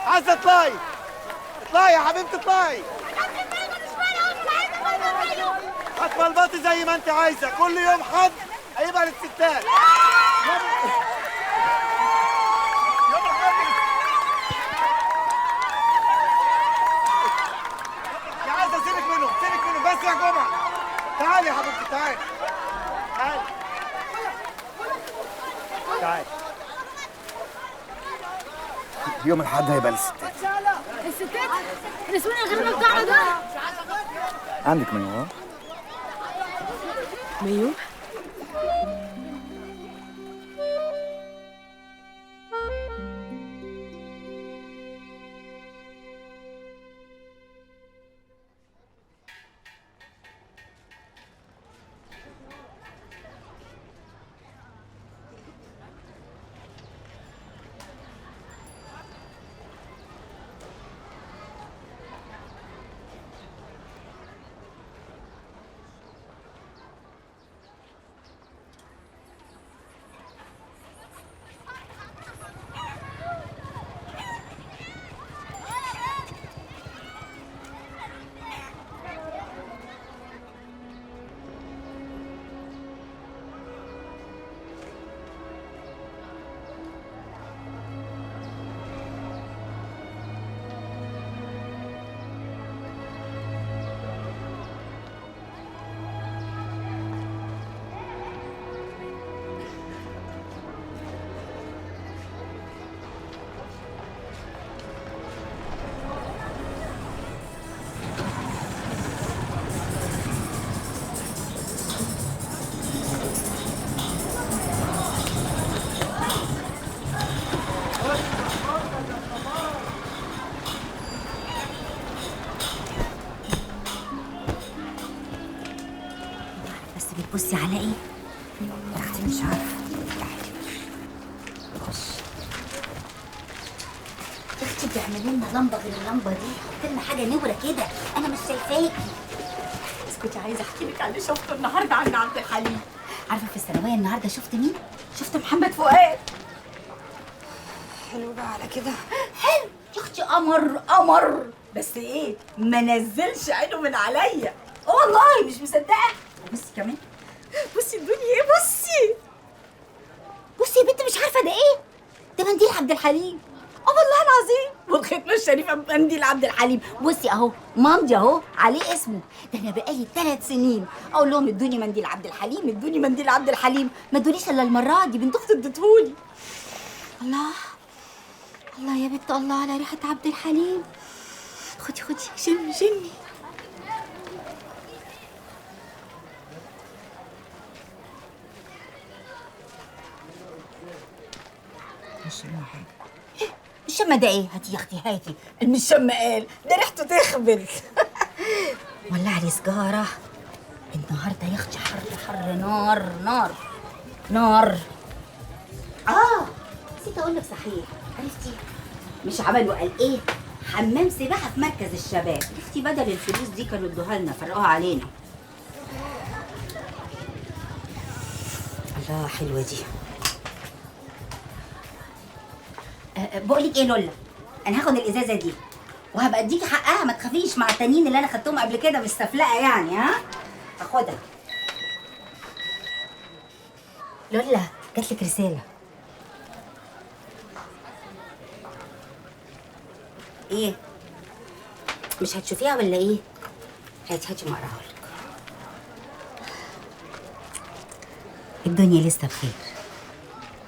عزة اطلعي اطلعي يا حبيبتي اطلعي. هتبلبطي زي ما انت عايزه، كل يوم حد هيبقى للستات. يا عزة سيبك منهم سيبك منهم بس يا جمعة. تعالي يا حبيبتي تعالي تعالي تعالي. يوم الحد هيبقى للستات. الستات؟ النسوان الغريبة بتاعنا ده؟ عندك مايو؟ مايو؟ بصي على ايه؟ يا اختي مش عارفه. خش يا اختي، بتعملي لنا لمبه غير اللمبه دي، حطي لنا حاجه نوره كده، انا مش شايفاكي. اسكتي، عايزة احكي لك على اللي شفته النهارده عند عبد الحليم. عارفه في الثانويه النهارده شفت مين؟ شفت محمد فؤاد. حلو بقى على كده. حلو يا اختي، قمر قمر، بس ايه، ما نزلش عينه من عليا. والله مش مصدقه. بصي كمان، بصي الدنيا ايه، بصي يا بنت، مش عارفه ده ايه؟ ده منديل عبد الحليم. والله العظيم، والختمه الشريفه بمنديل عبد الحليم. بصي اهو مامضي اهو عليه اسمه. ده انا بقالي 3 سنين اقول لهم ادوني منديل عبد الحليم، ادوني منديل عبد الحليم، ما ادونيش الا المره دي بنت اختي ادتهولي. الله الله يا بنت، الله على ريحه عبد الحليم. خدي شمي شمي. مش شامة حاجة. مش شامة ده ايه؟ هاتي يا اختي هاتي. مش شامة قال ده ريحته تخبل. ولع لي سجارة. النهارده يا اختي حر نار نار نار. نسيت اقول لك صحيح، عرفتي مش عملوا قال ايه؟ حمام سباحة في مركز الشباب. عرفتي بدل الفلوس دي كانوا ادوها لنا فرقوها علينا. الله حلوة دي. بقولك ايه لولا، انا هاخد الازازة دي وهبقى اديكي حقها، ما تخافيش، مع التانيين اللي انا خدتهم قبل كده مش سفلقة يعني. ها هاخدها. لولا جاتلك رسالة. ايه مش هتشوفيها ولا ايه؟ هاتي ما اقراها لك. الدنيا لسه بخير.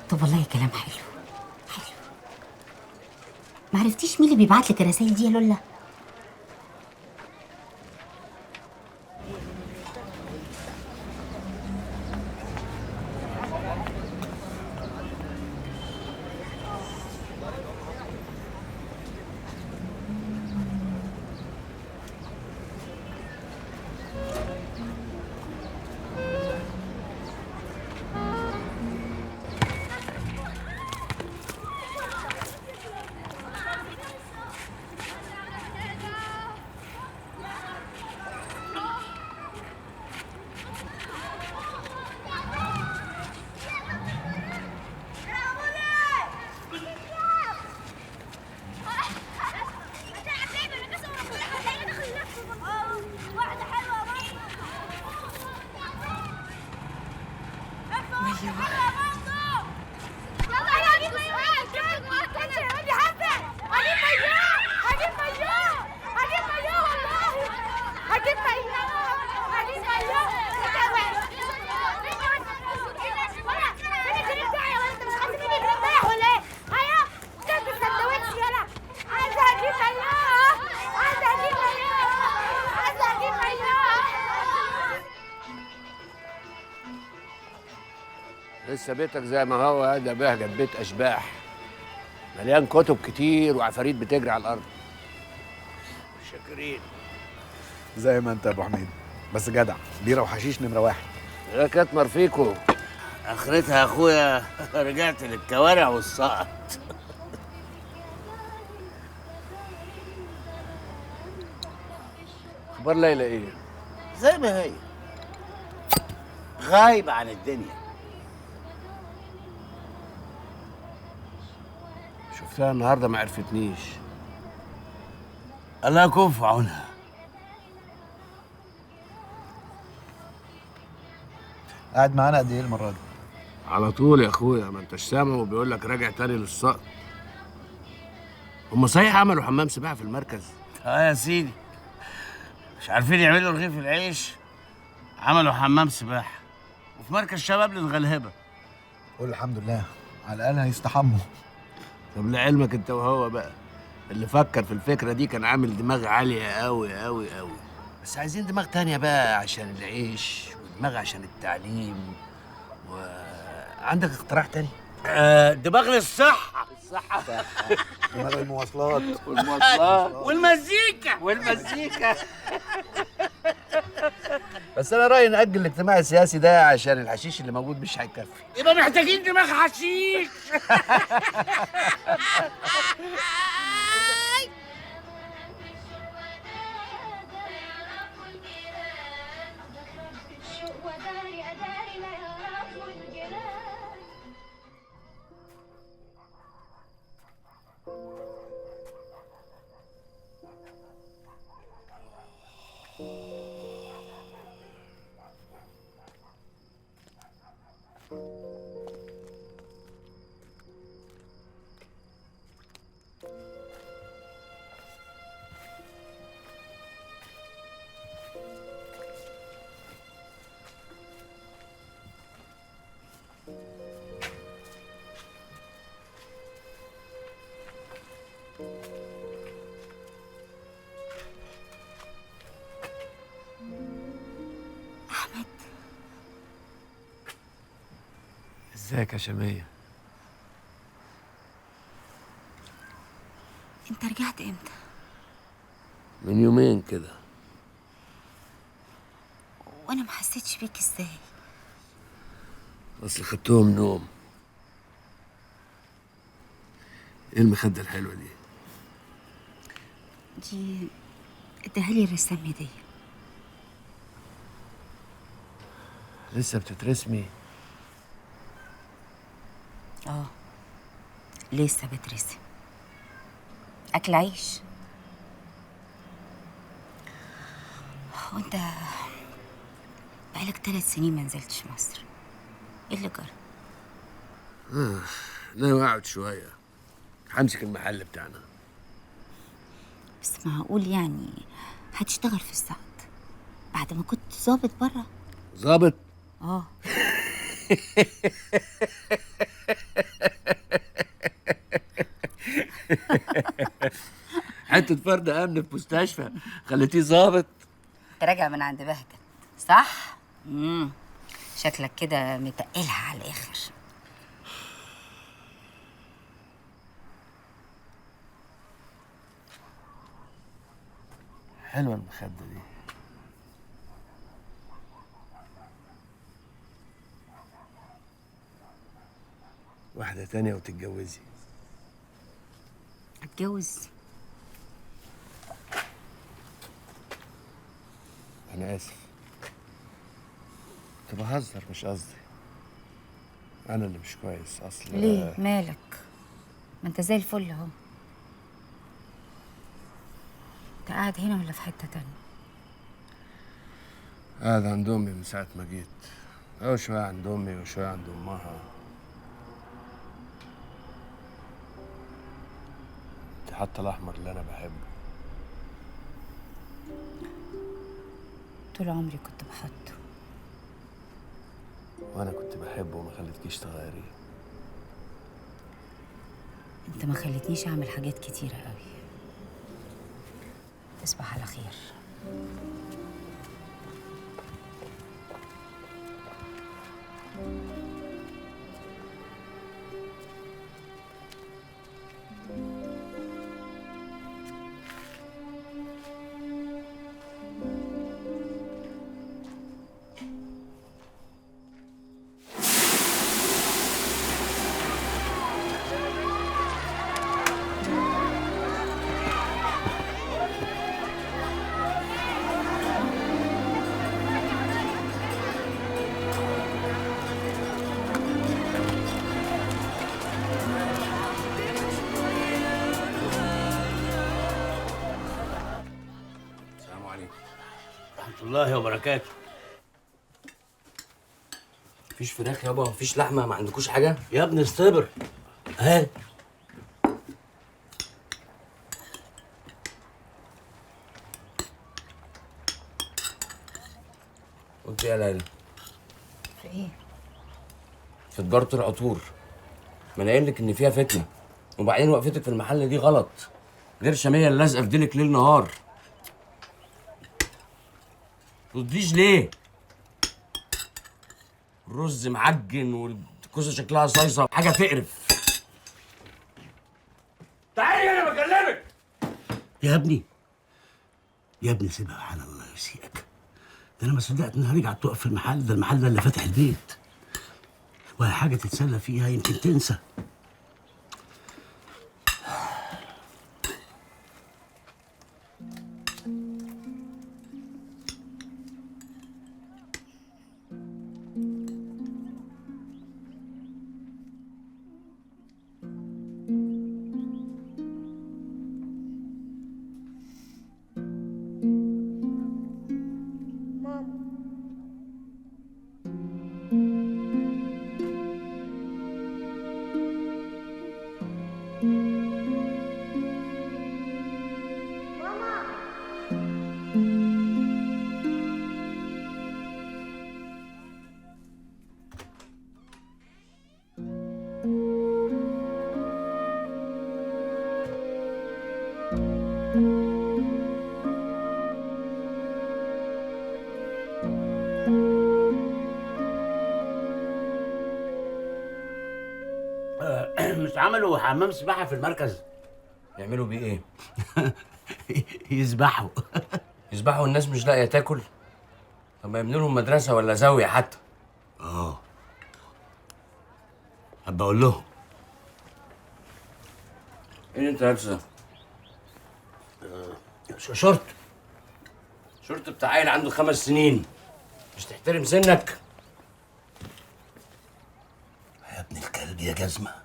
طب والله كلام حلو. ما عرفتيش مين اللي بيبعت لك الرسائل دي يا لولا؟ لسه بيتك زي ما هو، ده بهجت بيت اشباح مليان كتب كتير وعفاريت بتجري على الارض. شاكرين. زي ما انت يا ابو حميد، بس جدع. بيره وحشيش نمره واحد. يا كتمر فيكو. اخرتها يا اخويا رجعت للكوارع والسقط. اخبار ليلى ايه؟ زي ما هي، غايبة عن الدنيا. شفتها النهارده ما عرفتنيش. الله يكون في عونها. قاعد معانا قد ايه المره دي؟ على طول يا اخويا، ما انتش سامع وبيقول لك راجع تاني للسقط. هم صحيح عملوا حمام سباحه في المركز؟ يا سيدي، مش عارفين يعملوا رغيف العيش، عملوا حمام سباحة وفي مركز شباب للغلهبة. قول الحمد لله، على الاقل هيستحموا. طب لعلمك انت وهو بقى، اللي فكر في الفكره دي كان عامل دماغ عاليه قوي قوي قوي. بس عايزين دماغ تانية بقى عشان العيش، ودماغ عشان التعليم. وعندك اقتراح تاني؟ دماغ للصحة. الصحه. دماغ المواصلات والمزيكا. بس انا رايي ناجل الاجتماع السياسي ده عشان الحشيش اللي موجود مش هيكفي. يبقى محتاجين دماغ حشيش. ازيك يا شمية؟ انت رجعت امتى؟ من يومين كده. وانا ما حسيتش بيك ازاي؟ اصل خدتهم نوم. ايه المخدة الحلوة دي؟ دي اداها لي الرسام هديه. لسه بتترسمي؟ اه لسه بترسم. اكل عيش. وانت بقالك 3 سنين ما نزلتش مصر، ايه اللي جرى؟ ناوي اقعد شوية، همسك المحل بتاعنا. بس معقول يعني هتشتغل في الصعد بعد ما كنت ظابط بره؟ ظابط؟ اه. حتة فرد امن في مستشفى خليتيه ظابط؟ راجع من عند بهجت صح؟ شكلك كده متقلها على الاخر. حلوة المخدة دي. واحدة تانية وتتجوزي. اتجوز؟ أنا آسف، كنت بهزر مش قصدي. أنا اللي مش كويس أصل. ليه مالك؟ ما انت زي الفل اهو. انت قاعد هنا ولا في حته تانية؟ قاعد عند أمي من ساعة ما جيت، أو شوية عند أمي وشوية عند أمها. أنت حاطة الأحمر اللي أنا بحبه. طول عمري كنت بحطه. وأنا كنت بحبه وما خليتكيش تغيريه. انت ما خلتنيش اعمل حاجات كتيره قوي. تصبح على خير. السلام عليكم. ورحمة الله وبركاته. مفيش فراخ يابا، مفيش لحمه، ما عندكوش حاجه؟ يا ابني استبر. اهي. قلت ايه يا ليلى؟ في ايه؟ في تجاره العطور. ما انا قايل لك ان فيها فتنه، وبعدين وقفتك في المحل دي غلط. غير شاميه اللي لازقه في ديلك ليل نهار. ترديش ليه؟ الرز معجن والكوسه شكلها صيصه، حاجه تقرف. تعالي انا بكلمك. يا ابني يا ابني سيبها على الله يسيئك. ده انا ما صدقت انها رجعت تقف في المحل ده. المحل ده اللي فاتح البيت، وهي حاجه تتسلى فيها يمكن تنسى. مش عملوا حمام سباحه في المركز؟ يعملوا بيه ايه؟ يذبحوا. يذبحوا الناس مش لاقيه تاكل؟ طب ما يبنوا لهم مدرسه ولا زاويه حتى. اه، هبقى اقول لهم. ايه اللي انت لابسه؟ شرط. شورت بتاع عيل عنده 5 سنين، مش تحترم سنك؟ يا ابن الكلب يا جزمه.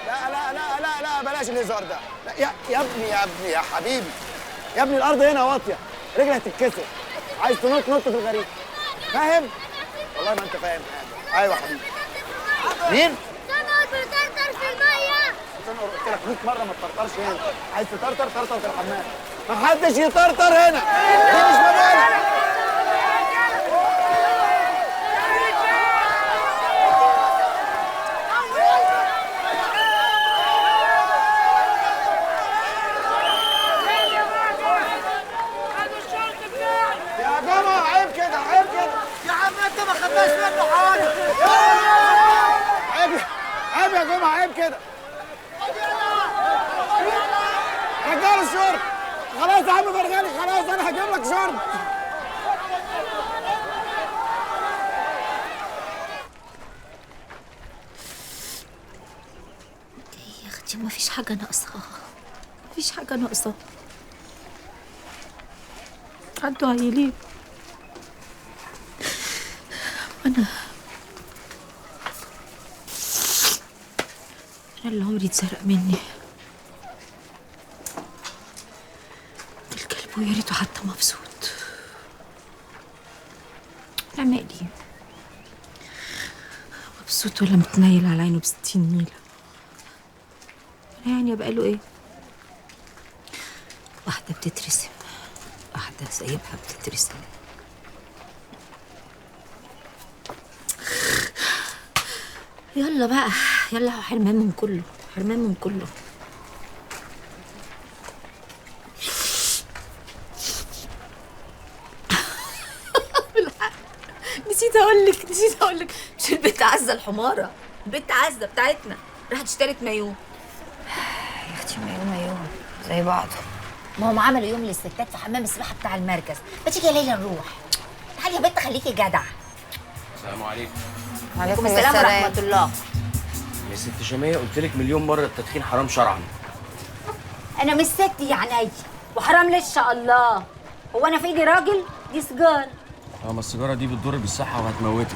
لا لا لا لا لا بلاش الهزار ده. لا يا ابني يا ابني يا حبيبي، يا ابني الارض هنا واطيه، رجلك هتتكسر. عايز تنط نط في الغريب، فاهم؟ والله ما انت فاهم حاجه. ايوه يا حبيبي. مين؟ سمك بيطرطر في الميه. انا قلت لك 100 مره ما تطرطرش هنا. عايز تطرطر طرطر في الحمام. ما حدش يطرطر هنا، دي مش مبالغ. يا جماعه عيب كده، عيب كده يا عم، انت ما خدناش منه حاجه. عيب عيب يا جماعه، عيب كده. رجال الشرب، خلاص يا عم فرغالي، خلاص انا هجيب لك شرب. يا اختي ما فيش حاجه ناقصه، ما فيش حاجه ناقصه. عدوا عيلين. انا اللي عمري اتسرق مني الكلب، ويا ريته حتى مبسوط. انا مالي مبسوط ولا متنيل على عينه ب60 نيله؟ انا يعني ابقى له ايه؟ واحده بتترسم، واحده سايبها بتترسم. يلا بقى يلا، حرمان من كله، حرمان من كله. نسيت اقول لك مش البنت عزه الحماره، البنت عزه بتاعتنا راحت اشترت مايو. يا اختي مايو زي بعضه. ما هم عملوا يوم للستات في حمام السباحه بتاع المركز. ما تيجي يا ليلى نروح؟ تعالي يا بنت خليكي جدعه. السلام عليكم. وعليكم السلام ورحمه الله. يا ست شاميه قلت لك مليون مره التدخين حرام شرعا. انا مش ست يا عيني، وحرام ليه ان شاء الله؟ هو انا في ايدي راجل؟ دي سيجاره. ما السيجاره دي بتضر بالصحه وهتموتك.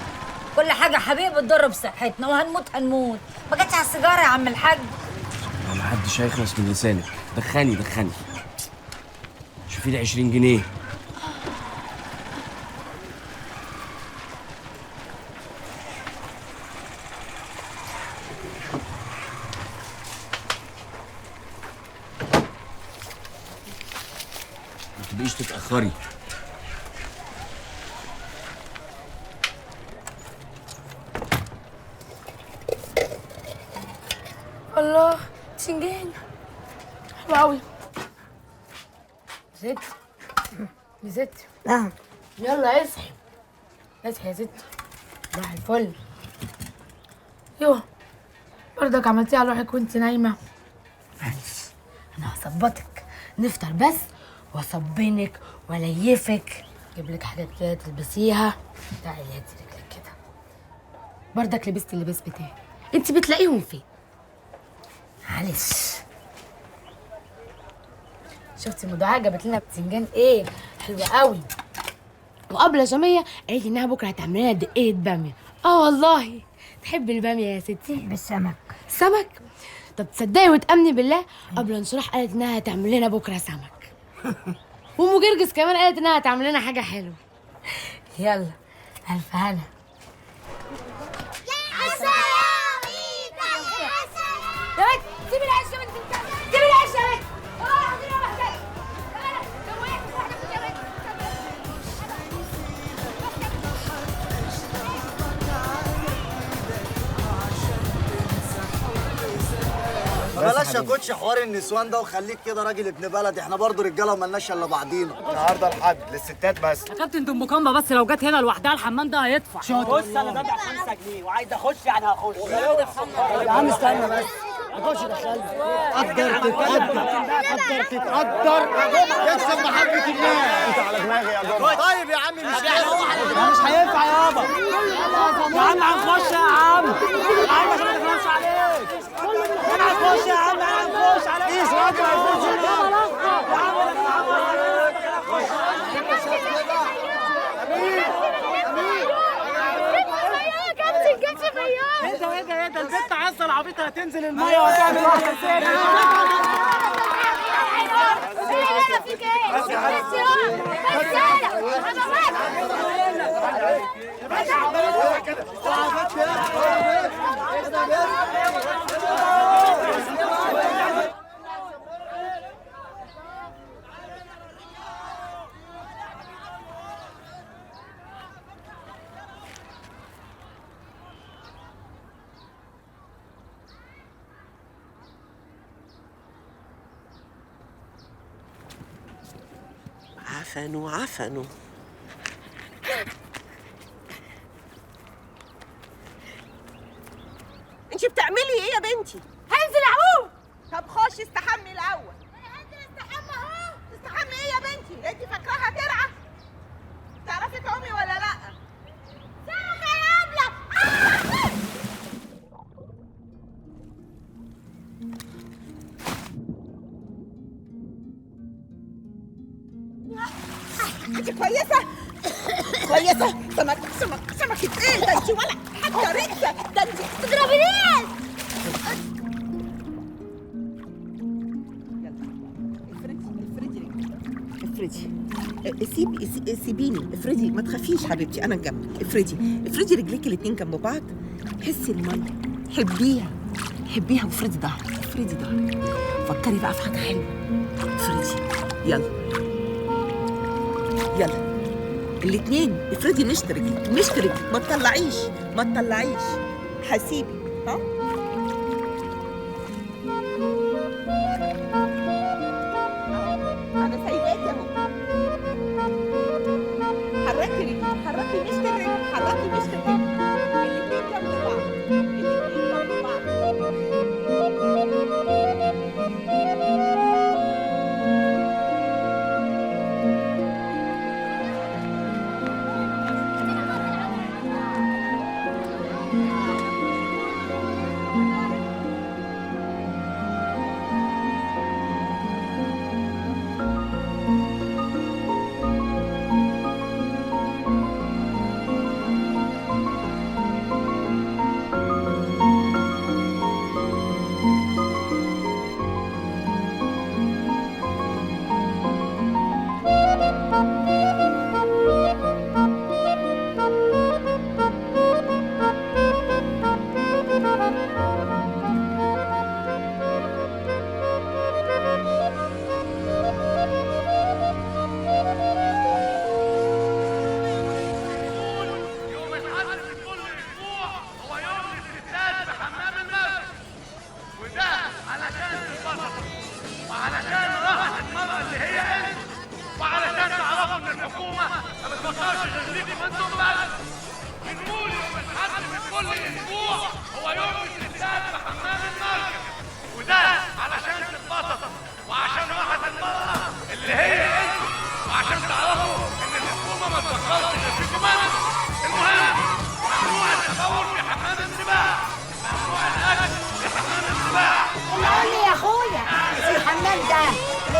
كل حاجه يا حبيبي بتضر بصحتنا، وهنموت هنموت. ما جاتش على السيجاره يا عم الحاج. ما حدش هيخلص من لسانك. دخني شوفي لي 20 جنيه. ما تبقيش تتأخري. الله سنجان حلو قوي. ست يا ست. نعم. يلا اصحي اصحي يا ست، صباح الفل. يوه برضك عملتيها على روحك وانت نايمه. معلش انا هظبطك، نفطر بس واصبنك واليفك، اجيب لك حاجات كده تلبسيها. تعالي هاتي رجلك كده. برضك لبست اللباس بتاعي، انت بتلاقيهم فين؟ معلش. شفتي المدعاء جابت لنا بتنجان ايه حلوه قوي. وقبل جمية قالت لي انها بكره هتعمل لنا دقيقه باميه. اه والله تحبي الباميه يا ستي؟ بالسمك. سمك؟ طب تصدقي وتامني بالله قبل انشراح قالت انها هتعمل لنا بكره سمك. وام جرجس كمان قالت انها هتعمل لنا حاجه حلوه. يلا الف هنا. يا بنت سيبي العيش يا بنت، سيبي العيش يا بنت. بلاش يا كوتش حوار النسوان ده وخليك كده راجل ابن بلد، احنا برضه رجاله ومالناش الا بعضينا. النهارده الحد للستات بس. يا كابتن دي ام كامبا بس لو جت هنا لوحدها الحمام ده هيدفع. بص انا دافع 5 جنيه وعايز اخش يعني هخش. يا عم استنى بس. اخش دخلني. قدر تتقدر يكسب محبة الناس. انت على دماغي يا جماعة. طيب يا عم مش مش هينفع يابا. يا عم هنخش يا عم. يا عم عشان ما نخلصش عليك. هنخش يا عم هنخش عليك. قيس راجل هيخش هنا. ايه ده البت عسل العبيطه هتنزل الميه وهتعمل واحده ثانيه. عفنوا انت بتعملي ايه يا بنتي؟ هنزل اعوم. طب خشي استحمي الاول. هنزل استحمى اهو. تستحمي ايه يا بنتي؟ انت فاكراها ترعى؟ تعرفي تعومي ولا لا؟ سمكة يا ابله. انت كويسة؟ كويسة؟ سمكة ايه؟ ده انت ولا حتى ريسة، ده انت تضربي ناس. افردي سيبيني، افردي ما تخافيش حبيبتي، انا جنبك. افردي رجليك الاتنين جنب بعض، حسي الميه، حبيها وافردي ظهرك، فكري بقى في حاجه حلوه. افردي يلا الاتنين، افردي مشط رجلك، ما تطلعيش هسيبك. ها انا سايباكي اهو. حركي مشط الرجل، الاتنين جنب بعض.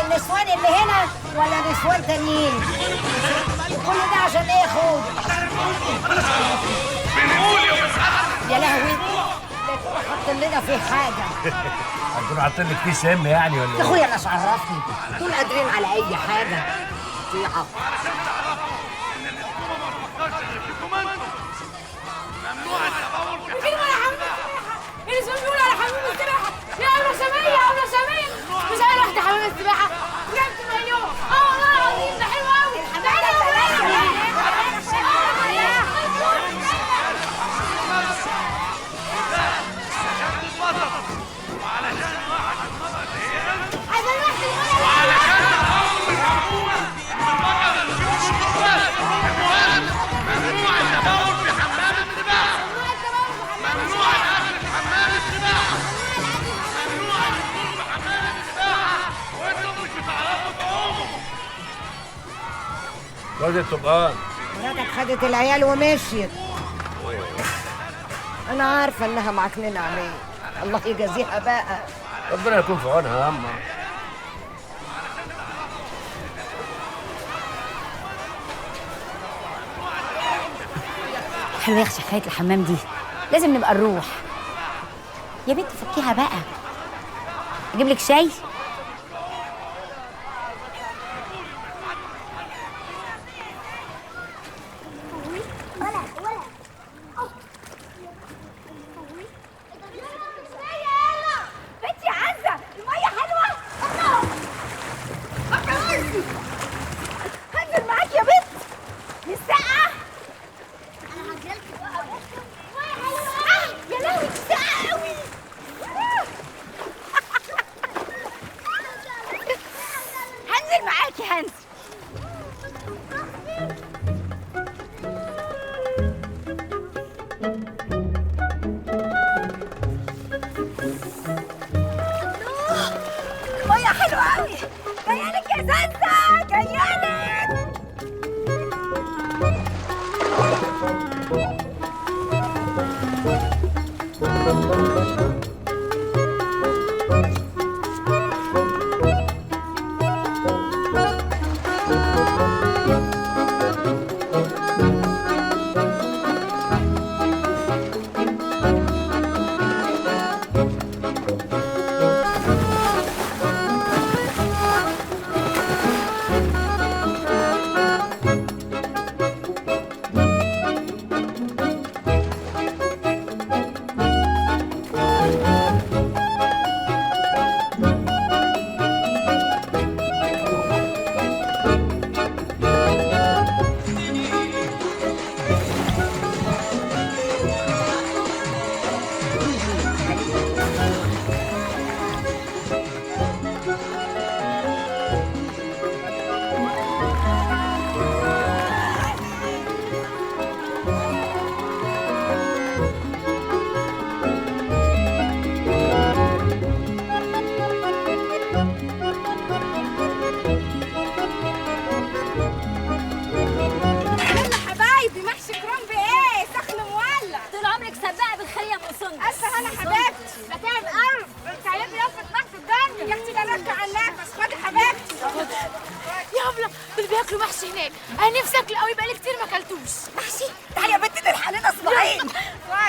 النسوان اللي هنا ولا نسوان تانيين؟ كل ده عشان ايه يا اخويا؟ يا لهوي ده حط لنا فيه حاجه. هتكونوا حاطين لك فيه سم يعني ولا ايه؟ يا اخويا انا مش عرفني، دول قادرين على اي حاجه. طيعه النسوان بيقولوا على حمام السباحه يا ابله سميه مش انا رحت حمام السباحه جبت مليون. والله العظيم ده حلو قوي. وعلشان واحد خد الطبقان. مراتك خدت العيال ومشيت. انا عارفه انها معكننه عليك. الله يجازيها بقى. ربنا يكون في عونها يا اما. حلوه يا اختي حكايه الحمام دي، لازم نبقى نروح. يا بنت فكيها بقى، اجيب لك شاي؟ بنتي عزة، المية حلوة. هنزل معاك يا بنت. مش ساقعة؟ أنا هجيلك بقى. المية حلوة. يا لهوي ساقعة أوي. هنزل معاكي هنزل. المية حلوة أوي. جايالك يا زازة، جايالك. بياكلوا محشي هناك. انا نفسي اكل قوي، بقالي كتير ما اكلتوش محشي. تعالي يا بنت نلحق لنا صباعين.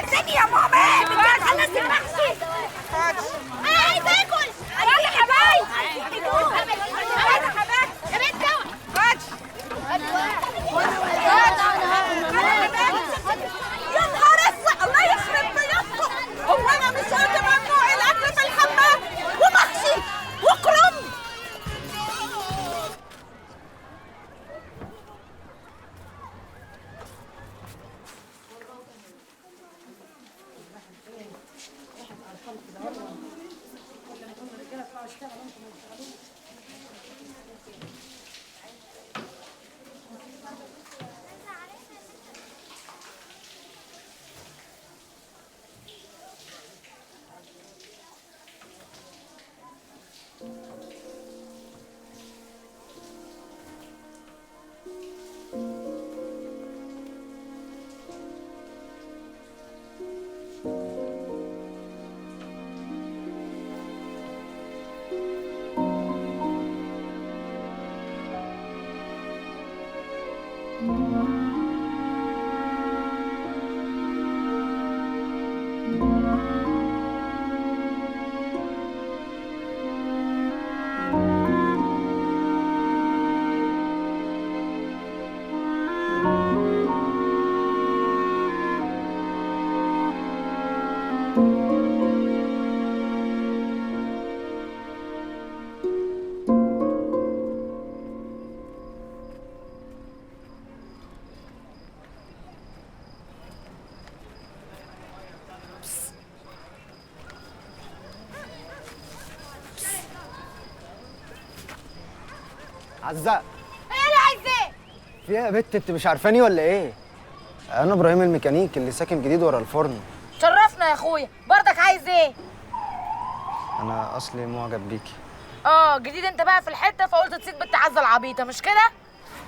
استني يا ماما، بدي اخلص المحشي. انا عايزه اكل. يلا يا حبايبي. يلا يا حبايبي. يا بنت يا نهار اسود، الله يخرب بيوتكم. هو انا مش قلت ممنوع الاكل في الحمام ومحشي وكرنب؟ عزة، ايه اللي عايزاه؟ في ايه يا بت؟ انت مش عارفاني ولا ايه؟ انا ابراهيم الميكانيك اللي ساكن جديد ورا الفرن. شرفنا يا اخويا. برضك عايز ايه؟ انا اصلي معجب بيكي. جديد انت بقى في الحته، فقلت تسيب بنت عزه العبيطه، مش كده؟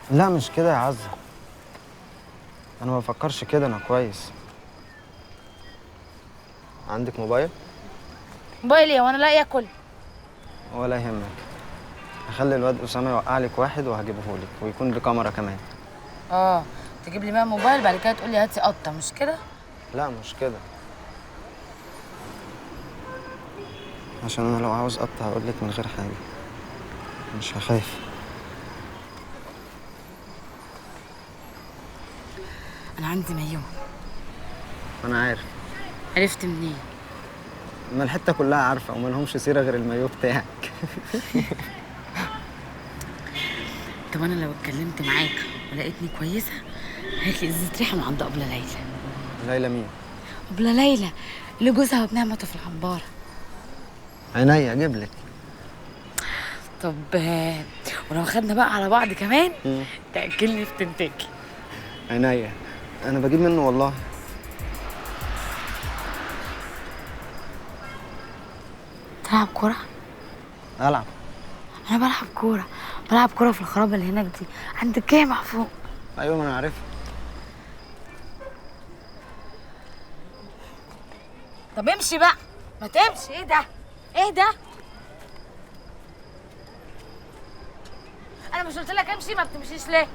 لا مش كده يا عزة، انا ما بفكرش كده، انا كويس. عندك موبايل؟ موبايل ايه وانا لا ياكل؟ ولا يهمك، هخلي الواد اسامه يوقع لك واحد وهجيبه لك، ويكون بكاميرا كمان. تجيب لي بقى موبايل بعد كده تقول لي هاتي قطه، مش كده؟ لا مش كده، عشان انا لو عاوز قطع هقول لك من غير حاجه، مش هخاف. انا عندي مايو. انا عارف. عرفت منين؟ ما الحته كلها عارفه وما لهمش سيره غير المايو بتاعك. طب انا لو اتكلمت معاك ولقيتني كويسه هات لي ازازه ريحه من عند ابله ليلى. ليلى مين؟ ابله ليلى اللي جوزها وابنها ماتوا في العباره. عينيا اجيب لك. طب ولو خدنا بقى على بعض كمان تاكلني في تنتاكي. عينيا، انا بجيب منه والله. تلعب كوره؟ العب. انا بلعب كوره في الخرابه اللي هناك دي عند الجامع فوق. ايوه ما انا عارفها. طب امشي بقى، ما تمشي. ايه ده انا مش قلت لك امشي؟ ما بتمشيش ليه؟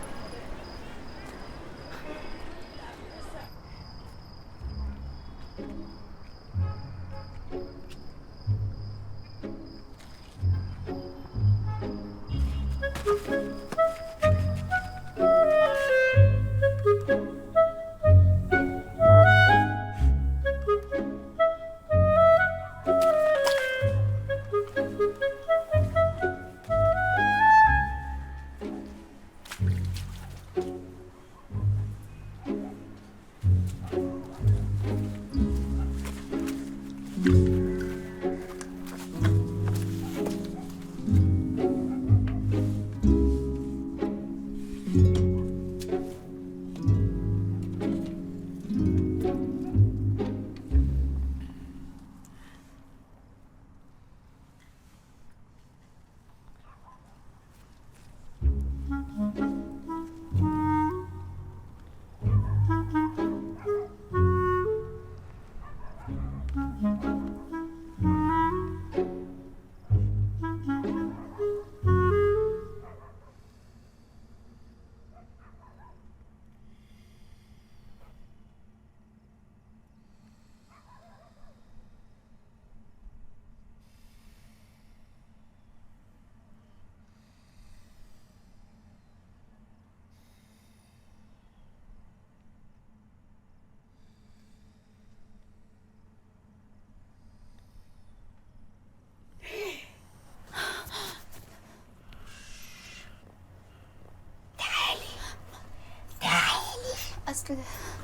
اصل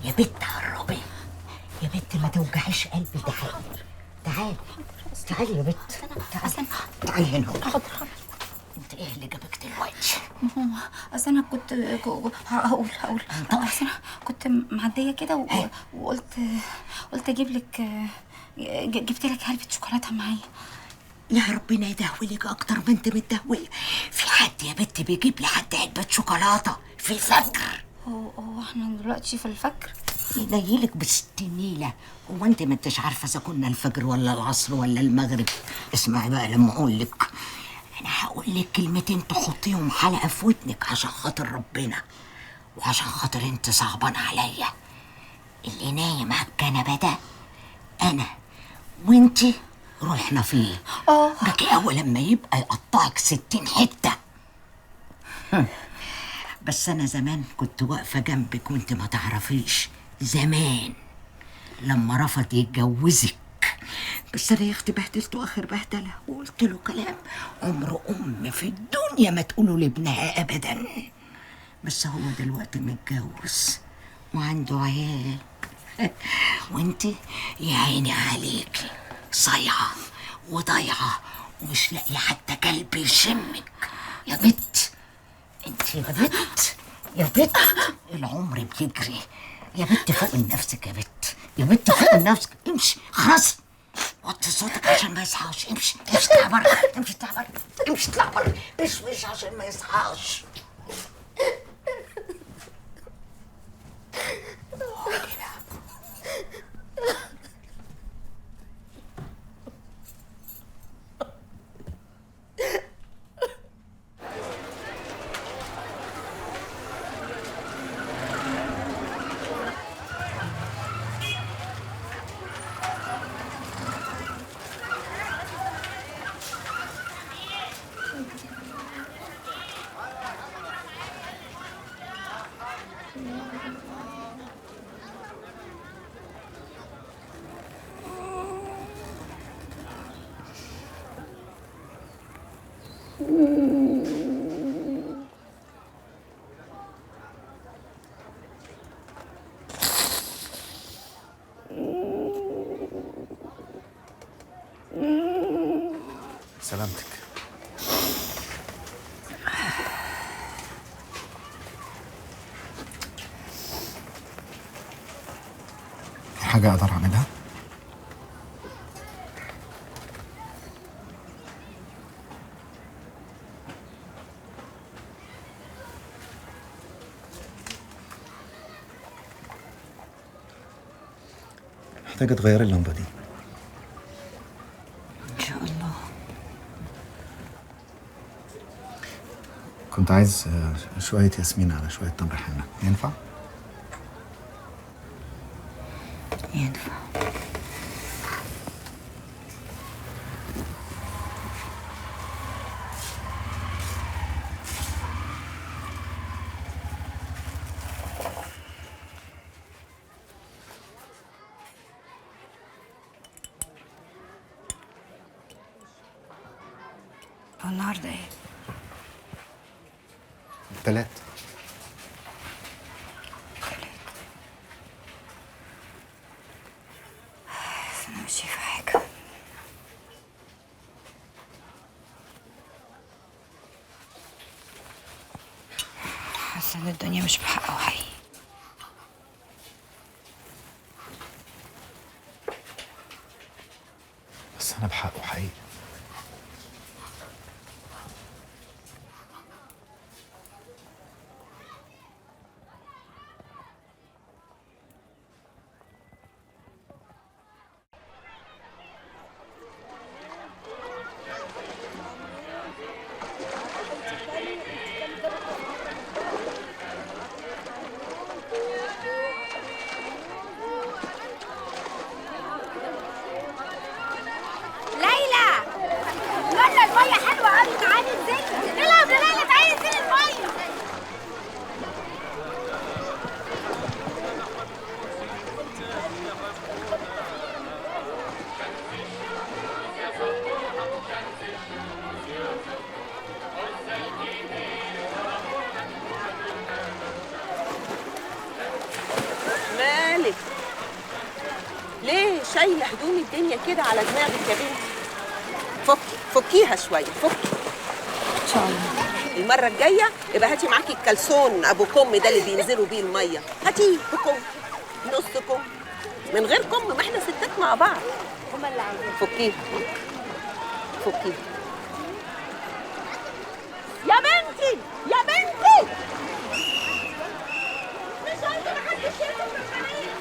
يا بت قربي، يا بت ما توجعيش قلبي. تعالي يا بت، تعالي هنا. حاضر. انت ايه اللي جابك دلوقتي؟ ما هو اصل انا كنت هقول اصل انا كنت معديه كده وقلت اجيب لك، جبت لك علبه شوكولاته معايا. يا ربنا يدهولك اكتر ما انت متدهوله. في حد يا بت بيجيب لي حد علبه شوكولاته في الفجر؟ هو احنا دلوقتي في الفجر؟ ينيلك بالستنيله. هو انت ما انتش عارفه اذا كنا الفجر ولا العصر ولا المغرب؟ اسمعي بقى لما اقول لك. انا هقول لك كلمتين تحطيهم حلقه في ودنك عشان خاطر ربنا وعشان خاطر انت صعبان عليا. اللي نايم على الكنبه ده انا وانتي روحنا فيه. باجي اول لما يبقى يقطعك 60 حته. بس انا زمان كنت واقفه جنبك وانت ما تعرفيش. زمان لما رفض يتجوزك، بس انا يا اختي بهدلته اخر بهدله وقلت له كلام عمر ام في الدنيا ما تقوله لابنها ابدا. بس هو دلوقتي متجوز وعنده عيال. وانتي يا عيني عليكي صايعه وضايعه ومش لاقيه حتى كلب يشمك. يا بت انت يا بت العمر بيجري. يا بت فوق لنفسك يا بت فوق لنفسك. امشي خلاص، وطي صوتك عشان ما يصحاش. امشي اطلع بره، امشي اطلع بره، امشي عشان ما يصحاش. سلامتك. في حاجة أقدر أعملها؟ محتاجة تغيري اللمبة دي. ان شاء الله. كنت عايز شوية ياسمين على شوية تمر حنة، ينفع؟ ينفع. النهارده ايه؟ التلات. بس انا مش شايفه حاجه. حاسه ان الدنيا مش بحقه حقيقي. بس أنا بحقه حقيقي. ليلى المية حلوة قوي، تعالي انزلي نلعب يا ليلى، تعالي انزلي المية. مالك؟ ليه شايله هدوم الدنيا كده على دماغك يا بنتي؟ فكيها شويه، فكي. ان شاء الله. المره الجايه يبقى هاتي معاكي الكلسون ابو كم ده اللي بينزلوا بيه الميه، هاتيه بكم، نص كم، من غير كم، ما احنا ستات مع بعض. هما اللي عايزين. فكيها فكيها يا بنتي يا بنتي، مش عايزه محدش يشوف الحريم.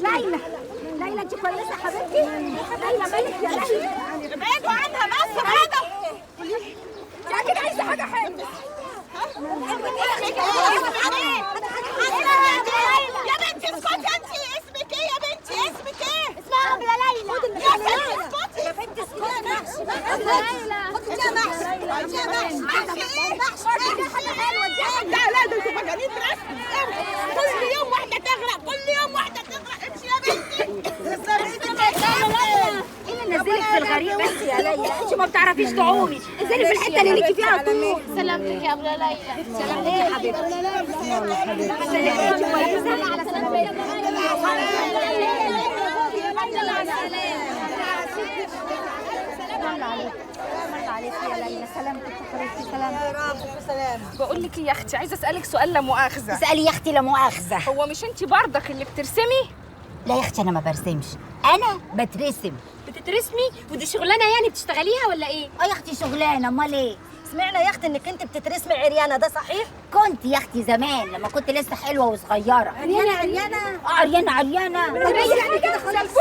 ليلى ليلى انت كويسه يا حبيبتي؟ ليلى مالك يا ليلى؟ ابعدوا عنها بس ابعدوا. انت اكيد عايزه حاجه حلوه. يا بنتي اسكتي انت. اسمك ايه يا بنتي؟ اسمك ايه؟ اسمها قبلة ليلى. يا بنتي اسكتي. يا بنتي اسكتي. قبلة ليلى. خدي محشي. خدي محشي. محشي حاجه حلوه دي. لا لا ده انتوا مجانين رسمي. كل يوم واحده تغرق. كل يوم واحده تغرق. امشي يا بنتي. ايه اللي نزلك في الغريق بس يا ليلى؟ انت ما بتعرفيش تعومي. انزلي في الحته اللي ليكي فيها طول. سلامتك يا قبلة ليلى. سلامتك يا حبيبتي. يلا حبيبتي. سلامتك كويسه. على سلامتك. يا ليلى سلامتك يا حبيبتي. سلامتك. بقول لك يا اختي عايزه اسالك سؤال لا مؤاخذه. اسالي يا اختي لا مؤاخذه. هو مش انت بردك اللي بترسمي؟ لا يا اختي انا ما برسمش، انا بترسم. بتترسمي؟ ودي شغلانه يعني بتشتغليها ولا ايه؟ اه يا اختي شغلانه، امال ايه؟ سمعنا يا اختي انك انت بتترسمي عريانه، ده صحيح؟ كنت يا اختي زمان لما كنت لسه حلوه وصغيره. عريانه عريانه؟ عريانه عريانه. يعني كده خلاص.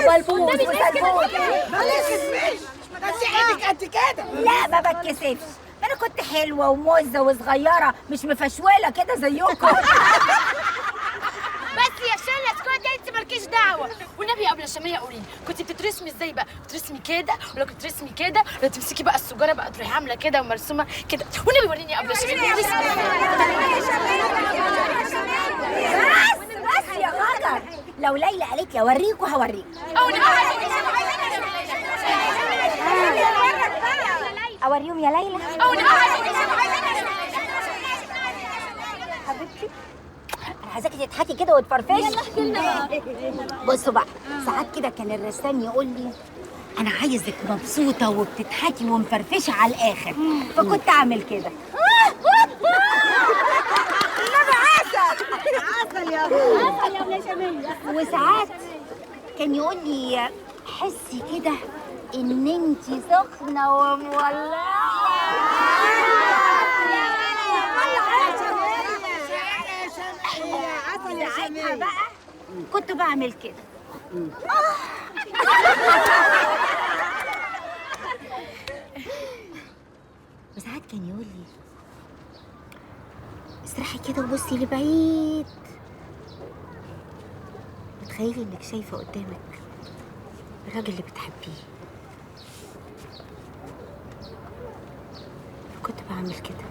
بلبوس وسلبوس. بلاش تسمعيش، ما انت ايدك قد كده. لا ما بتكسفش، انا كنت حلوه وموزه وصغيره مش مفشوله كده زيكم. بس يا شله اسكتي انت مالكيش دعوه. والنبي قبل الشميه قولي لي كنت بتترسمي ازاي بقى؟ بترسمي كده ولا كنت بترسمي كده ولا تمسكي بقى السجاره بقى تروحي عامله كده ومرسومه كده؟ والنبي وريني قبل الشميه بترسمي بس يا غجر، لو ليلى قالت لي اوريكوا هوريكوا. اوريهم يا ليلى. حبيبتي انا عايزاكي تضحكي كده وتفرفشي. يلا احكي لنا. بصوا بقى، ساعات كده كان الرسام يقول لي انا عايزك مبسوطه وبتضحكي ومفرفشه على الاخر، فكنت اعمل كده. عسل يا ابو عسل يا ابن شمية. وساعات كان يقول لي حسي كده ان انت سخنه ومولعه. ساعتها بقى كنت بعمل كده. وساعات كان يقول لي اسرحي كده وبصي لبعيد، تخيلي انك شايفه قدامك الراجل اللي بتحبيه. فكنت بعمل كده.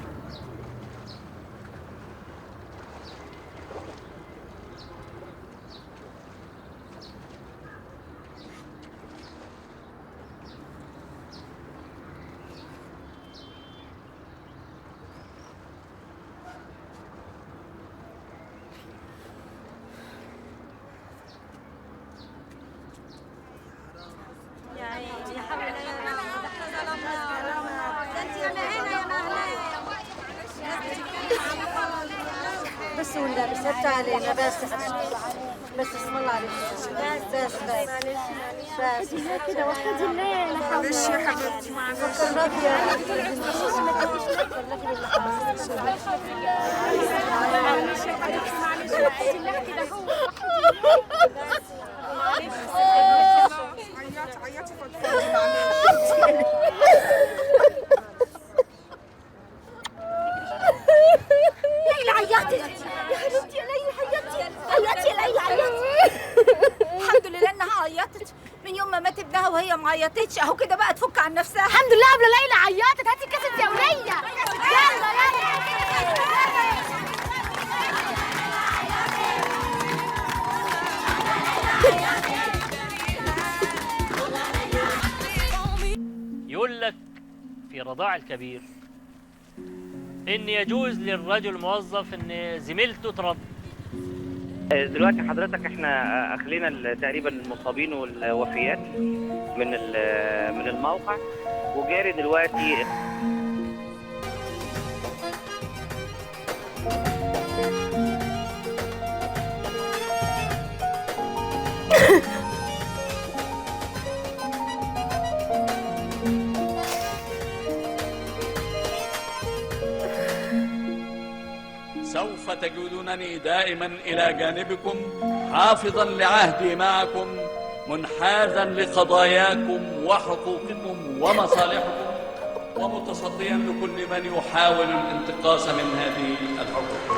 بس والله بس هات علينا بس اسم الله عليك. بس كده وحدي الليل. معلش يا حبيبتي ليلى عيطت يا حبيبتي. يا ليلى عيطتي. عيطتي يا ليلى عيطتي. الحمد لله انها عيطت. من يوم ما مات ابنها وهي ما عيطتش، اهو كده بقى تفك عن نفسها. الحمد لله قبل ليلى عيطت. هاتي الكاسيت يا وليه. يلا يقول لك في رضاع الكبير ان يجوز للرجل الموظف ان زميلته ترضع. دلوقتي حضرتك احنا اخلينا تقريبا المصابين والوفيات من الموقع، وجاري دلوقتي سوف تجدونني دائما إلى جانبكم، حافظا لعهدي معكم، منحازا لقضاياكم وحقوقكم ومصالحكم، ومتصديا لكل من يحاول الانتقاص من هذه الحقوق.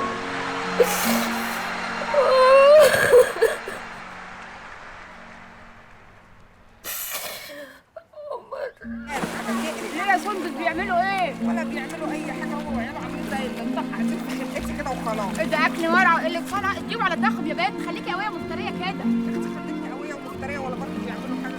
ليه يا سندس بيعملوا ايه؟ ولا بيعملوا اي حاجه، هو وعياله عاملين زي النطاح قاعدين في خلقتي كده وخلاص. ده اكل ورع وقله صنع، اديهم على الضخم يا بنت، خليكي قويه مفتريه كده. انت خليتني قويه ومفتريه ولا برضه بيعملوا حاجه؟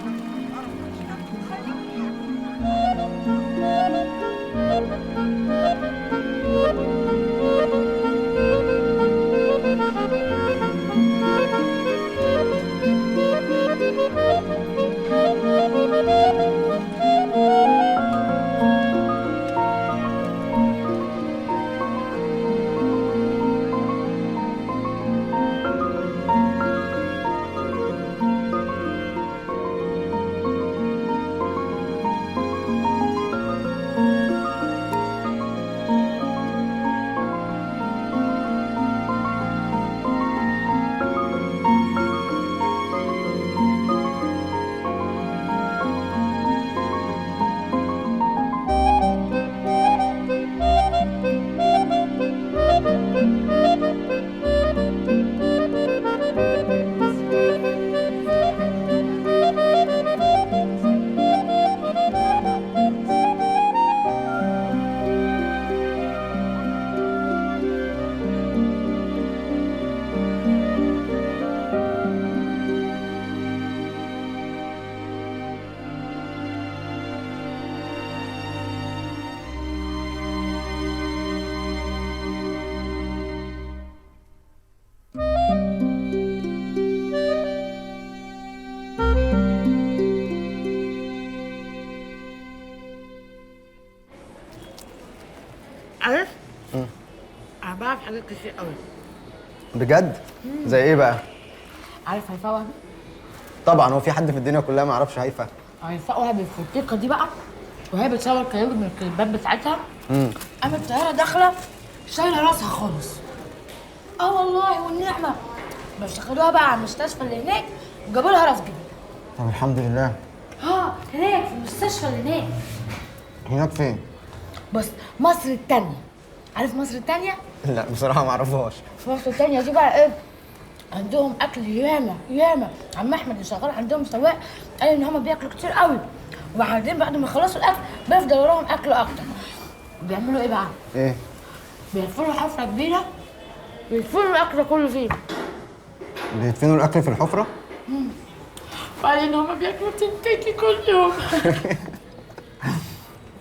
عارف؟ انا بعرف حاجات كتير قوي. بجد؟ زي ايه بقى؟ عارف هيفاء وهبي؟ طبعا، هو في حد في الدنيا كلها ما يعرفش هيفا؟ هيفاء وهبي في التيكه دي بقى، وهي بتصور كليب من الكليبات بتاعتها، قامت الطياره داخله شايله راسها خالص. والله والنعمه، بس خدوها بقى على المستشفى اللي هناك وجابوا لها راس جديد. طب الحمد لله. هناك في المستشفى اللي هناك. هناك فين؟ بص، مصر التانية. عارف مصر التانية؟ لا بصراحه ما اعرفهاش. في مصر التانية دي بقى ايه؟ عندهم اكل ياما ياما. عم احمد اللي شغال عندهم سواق قال ان هم بياكلوا كتير قوي، وبعدين بعد ما يخلصوا الاكل بيفضل وراهم اكل اكتر. بيعملوا ايه بقى؟ ايه؟ بيقفلوا حفره كبيره ويدفنوا الاكل كله فيه. بيدفنوا الاكل في الحفره؟ وبعدين هم بياكلوا تنكيكي كل يوم.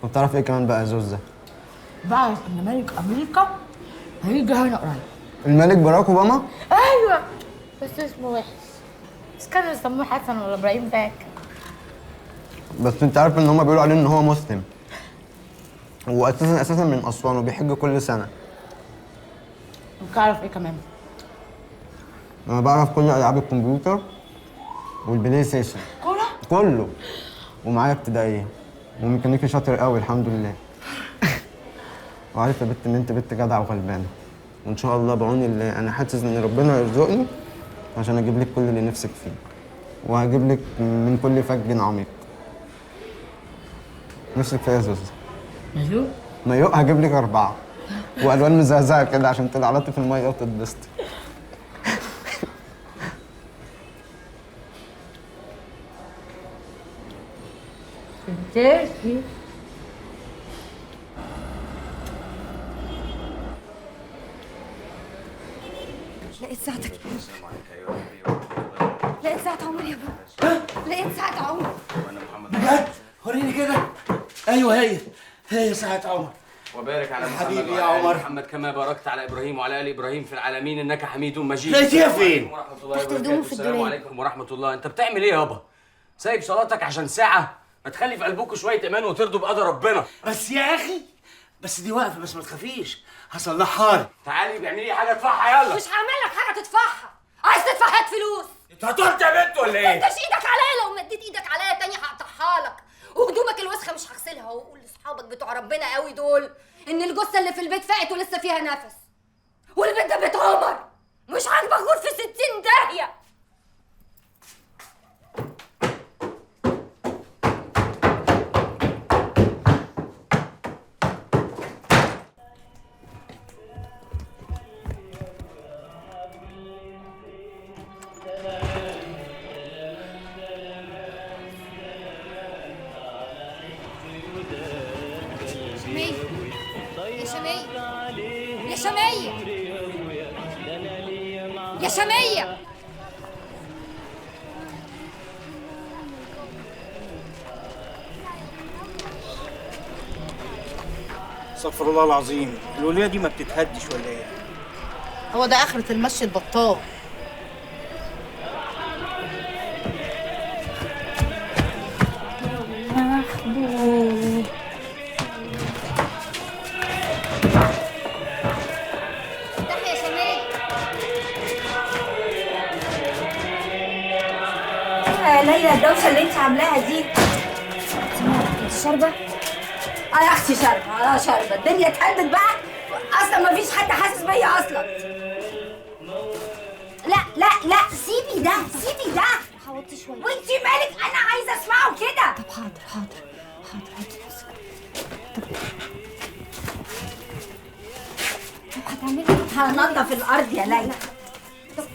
وبتعرف ايه كمان بقى يا زوزة؟ بعرف ان ملك امريكا هيجي هنا قريب. الملك باراك اوباما؟ ايوه، بس اسمه وحش. مش كانوا يسموه حسن ولا ابراهيم فاكر؟ بس انت عارف ان هم بيقولوا عليه ان هو مسلم، واساسا من اسوان وبيحج كل سنه. وبتعرف ايه كمان؟ انا بعرف كل العاب الكمبيوتر والبلاي ستيشن كله، ومعايا ابتدائيه وميكانيكي شاطر قوي الحمد لله. وعارف يا بت ان انت بنت جدعه وغلبانه، وان شاء الله بعون الله انا حاسس ان ربنا يرزقني عشان اجيب لك كل اللي نفسك فيه، وهجيب لك من كل فج عميق. نفسك في ايه يا زوزو؟ مايو؟ مايو هجيب لك 4 والوان مزهزهه كده عشان تلعلطي في الميه وتتبسطي. فانتاسي. لقيت ساعتك. لقيت ساعة عمر يا بابا. لقيت ساعة عمر. بجد؟ وريني كده. ايوه هي ساعة عمر. وبارك على محمد حبيبي يا وعلى آل عمر. محمد كما باركت على ابراهيم وعلى ال ابراهيم في العالمين انك حميد مجيد. لقيتيها فين؟ ورحمه الله تحت هدومه وبركاته. في السلام الدولاب. عليكم ورحمه الله. انت بتعمل ايه يابا؟ سايب صلاتك عشان ساعه؟ ما تخلي في قلبكم شويه ايمان وترضوا بقدر ربنا. بس يا اخي، بس دي واقفه، بس ما تخافيش هصلحها لك. تعالي بيعملي لي حاجه ادفعها يلا. مش هعمل لك حاجة تدفعها. عايز تدفع هات فلوس. انت هتقعد يا بنت ولا ايه؟ انتش ايدك عليا، لو مديت ايدك عليا تاني هقطعها لك. وهدومك الوسخة مش هغسلها، وقول لاصحابك بتوع ربنا قوي دول ان الجثة اللي في البيت فاقت ولسه فيها نفس. والبنت ده بيت عمر، مش عاجبك غور في 60 داهيه. يا شمية يا شمية يا شمية استغفر الله العظيم، الولية دي ما بتتهدش ولا ايه؟ هو ده اخرة المشي البطال. محبوب افتحي يا شمية. يا ليلى الدوشه اللي انت عاملاها دي. انت شاربه؟ يا اختي شاربه، شاربه. الدنيا اتهدت بقى، اصلا ما فيش حد حاسس بيا اصلا. لا لا لا، سيبي ده سيبي ده. حاولت شوية. وانت مالك؟ انا عايزه اسمعه كده. طب حاضر حاضر حاضر، هاتي نفسك. طب هتعملي ايه؟ هنضف الارض يا ليلى.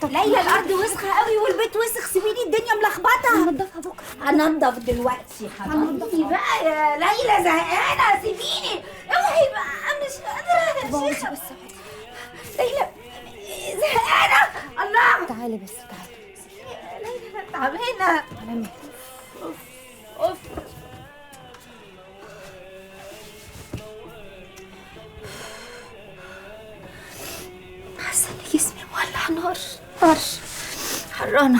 ليلى الارض وسخه قوي والبيت وسخ، سيبيني الدنيا ملخبطه. هنضفها بكره. هنضف دلوقتي. هنضفي بقى يا ليلى، زهقانه. سيبيني، اوعي بقى، مش قادره يا شيخه. بس ليلى زهقانه. الله، تعالي بس تعالي. ليلى تعبانه. اوف اوف. حاسه ان جسمي مولع نار نار، حرانه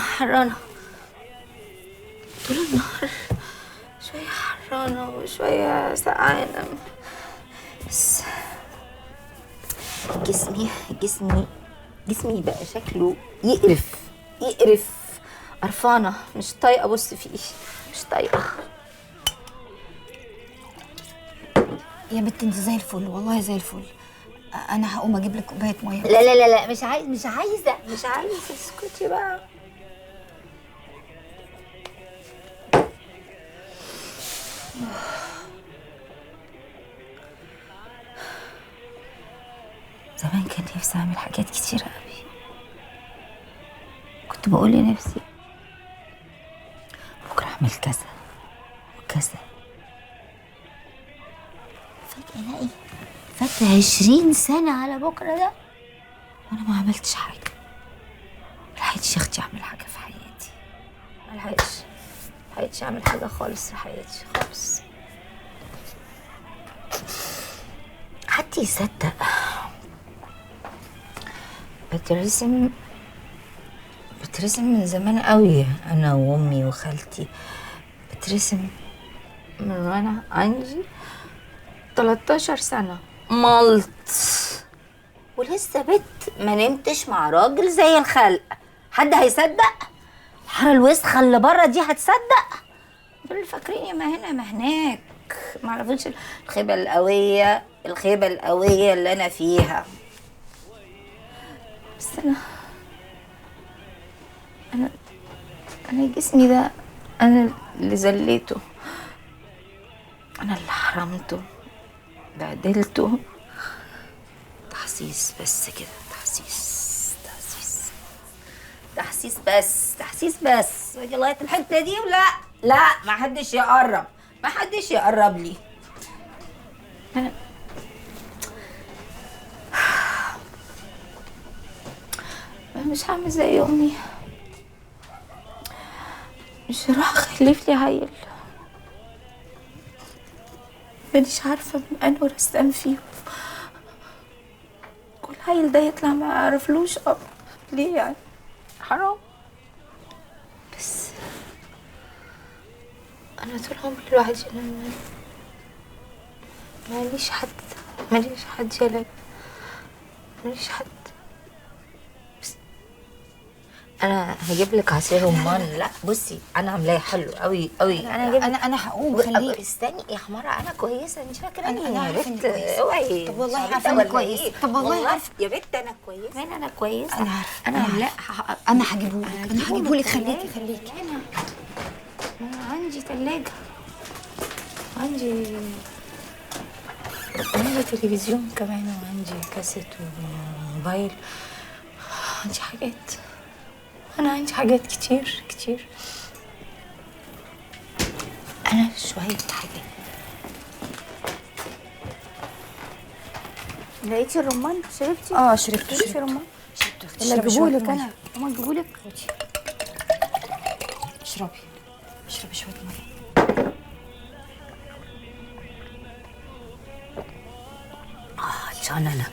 طول النهار، شويه حرانه وشويه سقعانه، بس جسمي بقى شكله يقرف. قرفانه، مش طايقه ابص فيه، مش طايقه. يا بنت انت زي الفل، والله زي الفل. انا هقوم اجيب لك كوبايه ميه. لا لا لا لا، مش عايزه اسكتي بقى. زمان كان نفسي اعمل حاجات كتيره قوي. كنت بقول لنفسي بكره اعمل كذا وكذا. فجأة الاقي فات 20 سنة على بكرة ده وانا ما عملتش حاجه. ملحقتش يا اختي اعمل حاجه في حياتي. ملحقتش اعمل حاجة خالص في حياتي خالص. حد يصدق بترسم من زمان قوي، انا وامي وخالتي. بترسم من وانا عندي 13 سنة ملط، ولسه بنت ما نمتش مع راجل زي الخلق. حد هيصدق؟ الحارة الوسخة اللي بره دي هتصدق؟ دول اللي فاكريني ما هنا ما هناك، ما عرفوش الخيبة القوية اللي انا فيها. بس انا جسمي ده انا اللي زليته، انا اللي حرمته، بهدلته. تحسيس بس كده، تحسيس بس. واجي لغايه الحته دي ولا لا، ما حدش يقرب لي. انا مش هعمل زي امي، مش هروح اخلف لي عيل مانيش عارفه من انه رسام فيهم. كل عيل ده يطلع ما اعرفلوش اب، ليه يعني؟ حرام. بس انا طول عمري لوحدي، ماليش حد يلعب، ماليش حد. انا هجيب لك عصير رمان. لا بصي انا عاملاه حلو قوي قوي. انا هقوم خليك. استني يا حمارة، انا كويسه مش فاكره أنا يا عارفة إنك بنت. كويسة. اوعي. طب والله مش عارفة ولا إنك كويسة. إيه؟ طب والله عارفة. يا بنت انا كويسه. فين انا كويسه؟ انا عارفه. انا هجيبهولك. انا هجيبهولك. خليكي. انا عندي ثلاجه، عندي تلفزيون كمان، وعندي كاسيت وموبايل، عندي حاجات. انا عندي حاجات كتير كتير. انا شويه حاجات. لقيتي الرمان؟ شربتي؟ شربته. شربتي رمان؟ شربته. يلا اجيبهولك انا. هما اجيبهولك. اشربي شويه ميه. عشان انا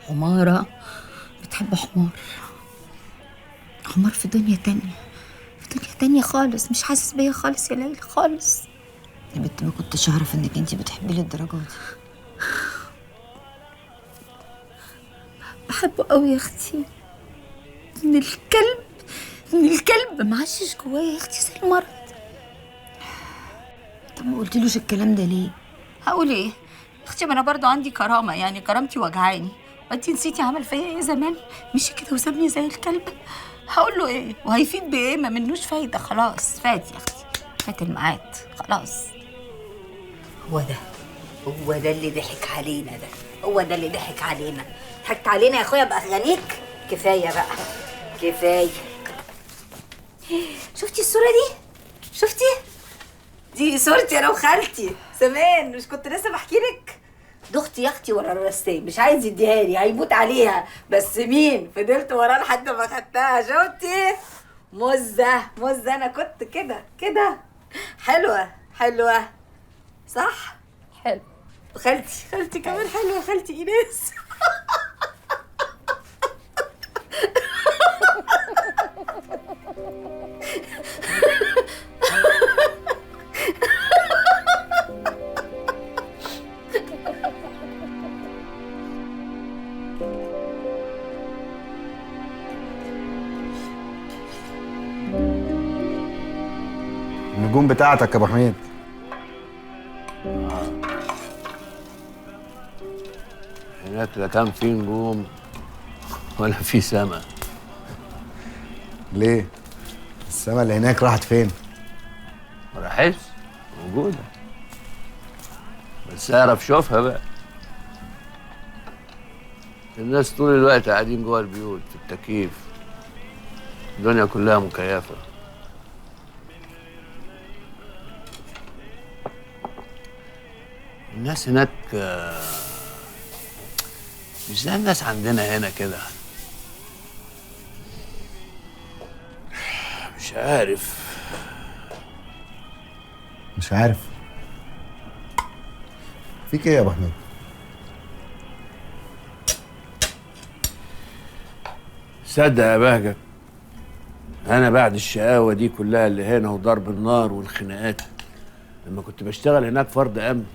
حمارة بتحب حمار في دنيا تانية خالص. مش حاسس بيا خالص يا ليلى خالص. يا بنت ما كنتش اعرف انك انت بتحبيه للدرجه دي. بحبه قوي يا اختي. من الكلب معشش جوايا يا اختي زي المرض. طب ما قلتلوش الكلام ده ليه؟ هقول ايه يا اختي؟ ما انا برضو عندي كرامه، يعني كرامتي وجعاني. وانتي نسيتي عمل فيا ايه زمان؟ مشي كده وسابني زي الكلب. هقول له ايه وهيفيد بايه؟ ما منوش فايده. خلاص فات يا اختي، فات الميعاد خلاص. هو ده اللي ضحك علينا. هو ده اللي ضحك علينا. ضحكت علينا يا اخويا باغانيك. كفايه بقى كفايه. شفتي الصوره دي؟ شفتي؟ دي صورتي انا وخالتي زمان. مش كنت لسه بحكي لك؟ دختي يا اختي ورا الرسام، مش عايز يديها لي، هيموت عليها. بس مين؟ فضلت وراه لحد ما خدتها. شفتي؟ مزه انا كنت كده حلوه صح؟ حلو. خالتي كمان حلوه، خالتي ايناس. النجوم بتاعتك يا ابو حميد. هناك لا كان في نجوم ولا في سما. ليه؟ السما اللي هناك راحت فين؟ ما راحتش، موجودة، بس اعرف شوفها بقى. الناس طول الوقت قاعدين جوه البيوت في التكييف، الدنيا كلها مكيفة. الناس هناك مش زي الناس عندنا هنا كده. مش عارف فيك ايه يا ابو حميد؟ صدق يا بهجت، انا بعد الشقاوه دي كلها اللي هنا وضرب النار والخناقات، لما كنت بشتغل هناك فرد امن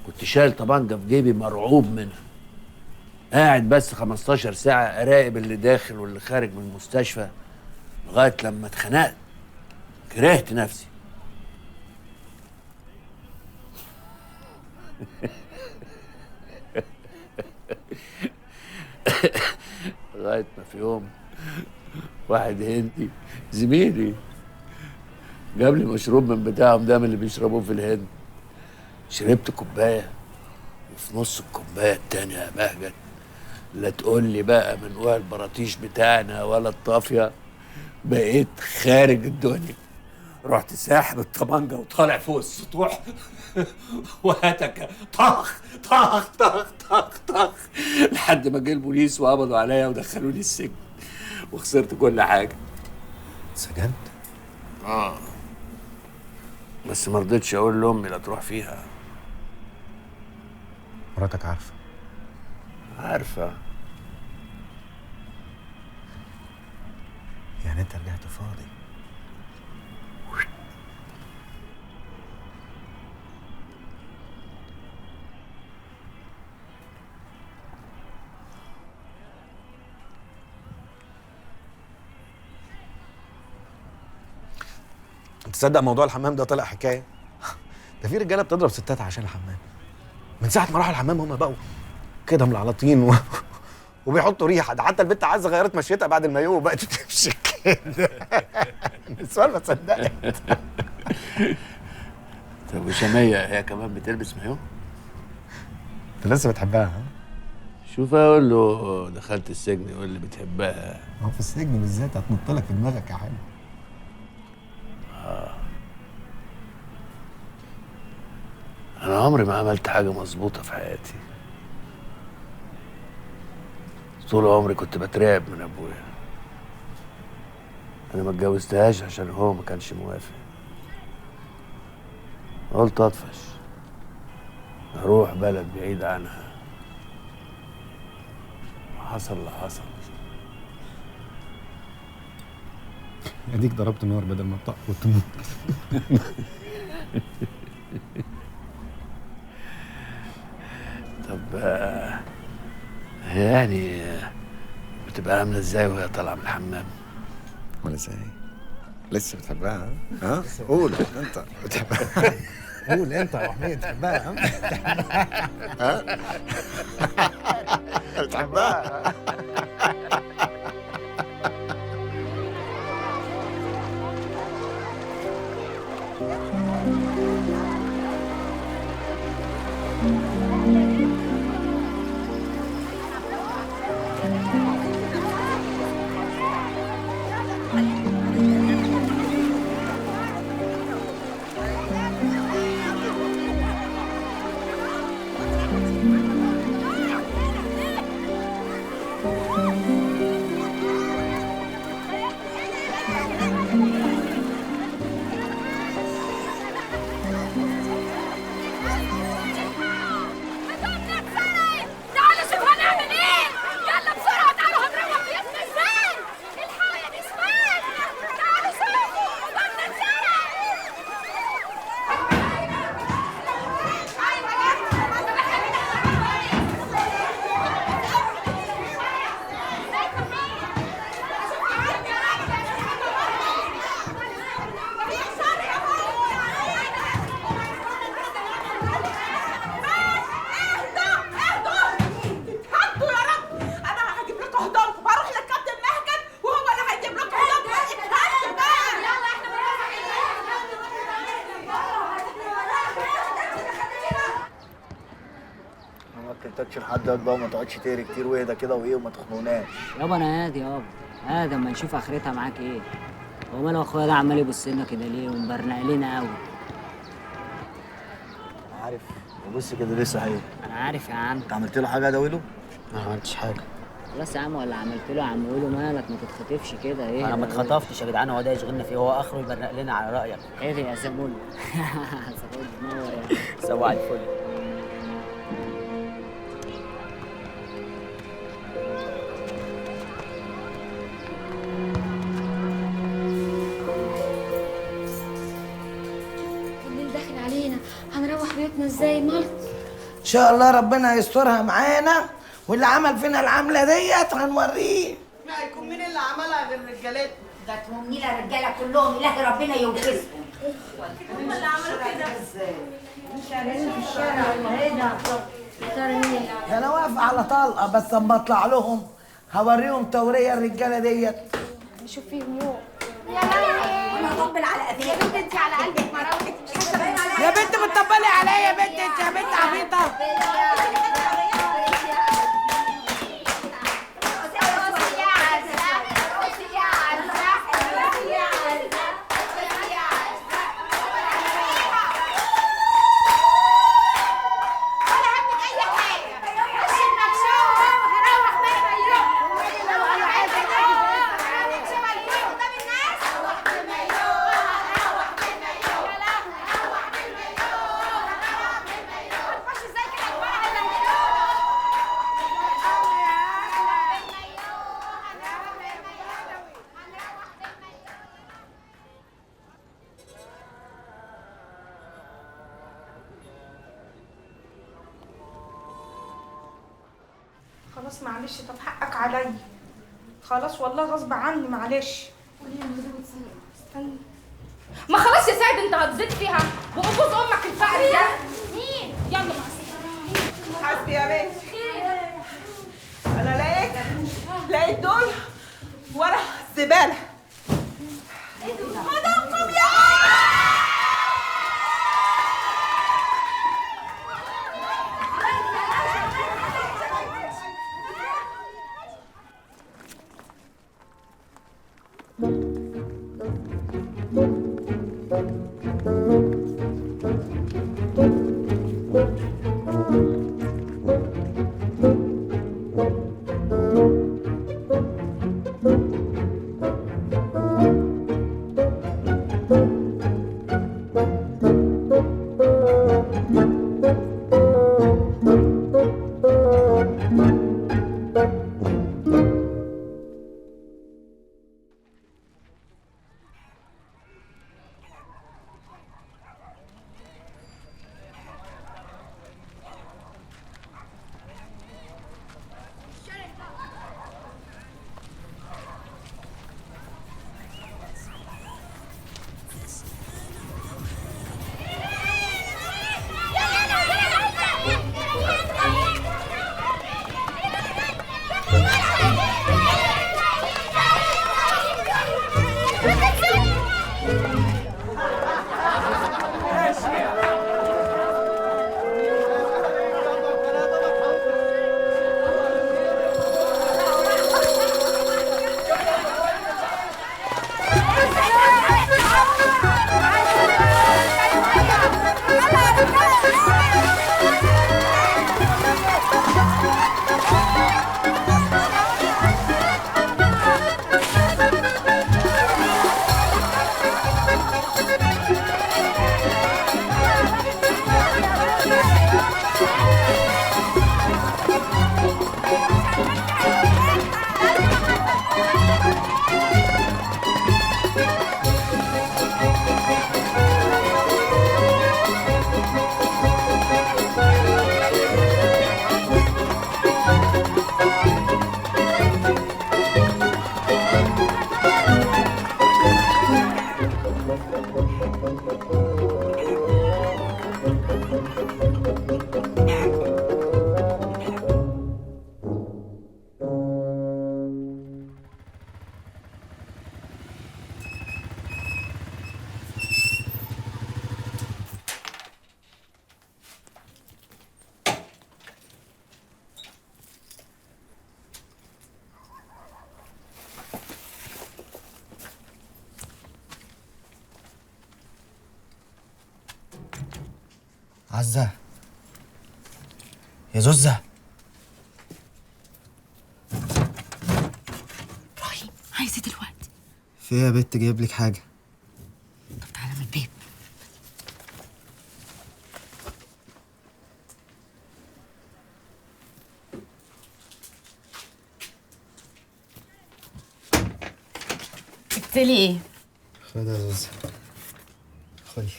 كنت شايل طبنجه في جيبي مرعوب منها، قاعد بس 15 ساعه اراقب اللي داخل واللي خارج من المستشفى، لغايه لما اتخنقت كرهت نفسي. لغايه ما في يوم واحد هندي زميلي جاب لي مشروب من بتاعهم ده، من اللي بيشربوه في الهند. شربت كوبايه، وفي نص الكوبايه التانيه يا بهجت لا تقول لي بقى من وقع البراطيش بتاعنا ولا الطافيه، بقيت خارج الدنيا. رحت ساحب الطبنجه وطالع فوق السطوح وهتك طخ طخ طخ طخ طخ لحد ما جه البوليس وقبضوا عليا ودخلوني السجن وخسرت كل حاجه. سجنت؟ بس ما رضيتش اقول لامي لا تروح فيها. مراتك عارفه؟ عارفه. يعني انت رجعت فاضي؟ تصدق موضوع الحمام ده طلع حكايه؟ ده في رجاله بتضرب ستات عشان الحمام. من ساعه ما راحوا الحمام هم بقوا كده ملعلطين وبيحطوا ريحه. ده حتى البت عزه غيرت مشيتها بعد المايوه وبقت تمشي كده. السؤال ما صدقت. طب وشمية هي كمان بتلبس مايو؟ انت لسه بتحبها ها؟ شوف اقول له دخلت السجن يقول لي بتحبها. هو في السجن بالذات هتنط لك في دماغك يا حاج. انا عمري ما عملت حاجه مظبوطه في حياتي. طول عمري كنت بترعب من ابويا. انا ما اتجوزتهاش عشان هو ما كانش موافق. قلت اطفش اروح بلد بعيد عنها. حصل اللي حصل. اديك ضربت نار بدل ما تطق وتموت. طب هي يعني بتبقى عامله ازاي وهي طالعه من الحمام؟ ولا ازاي؟ لسه بتحبها ها؟ قول انت بتحبها. قول انت يا حميد بتحبها ها؟ بتحبها؟ تكش لحد دلوقتي بقى وما تقعدش تقري كتير واهدى كده وايه وما تخنقناش. يابا انا هادي يابا، هادي اما نشوف اخرتها معاك ايه. هو ماله اخويا ده عمال يبص لنا كده ليه ومبرنق لنا قوي؟ عارف وبص كده لسه هي. انا عارف يا عم. انت عملت له حاجه ده ويلو؟ ما عملتش حاجه. خلاص يا عم، ولا عملت له يا عم قوله مالك ما تتخطفش كده ايه؟ انا ما اتخطفتش يا جدعان، هو ده يشغلنا فيه، هو اخره يبرق لنا على رايك. ايه يا زمول؟ زمول منور يا سواء الفل. الليل داخل علينا، هنروح بيوتنا ازاي مالك؟ ان شاء الله ربنا يسترها معانا، واللي عمل فينا العمله ديت هنوريه. لا يكون مين اللي عملها غير رجالتنا؟ ده تهمنينا الرجاله كلهم، الهي ربنا يوفقهم. هم اللي عملوا كده ازاي؟ في الشارع هنا انا واقفه على طلقه، بس اما اطلع لهم هوريهم توريه الرجاله ديت. نشوف فيهم يوم. انا هطبل على قفاك يا بنت انت على قلبك مراوتك. يا بنت بتطبلي عليا يا بنت، انت يا بنت عبيطه. خلاص معلش، طب حقك عليا. خلاص والله غصب عني، معلش. قولي لي الموضوع استني. ما خلاص يا سيد انت هتزيد فيها وبوظ امك الفقري ده. مين؟ يلا مع السلامه. حسبي يا بنتي. انا لقيت دول ورا الزباله. مدامكم يا عزة يا زوزة. ابراهيم عايزة دلوقتي؟ في ايه يا بت؟ جايب لك حاجة. طب تعالى من الباب. جبت لي ايه؟ خدها يا زوزة، خدي.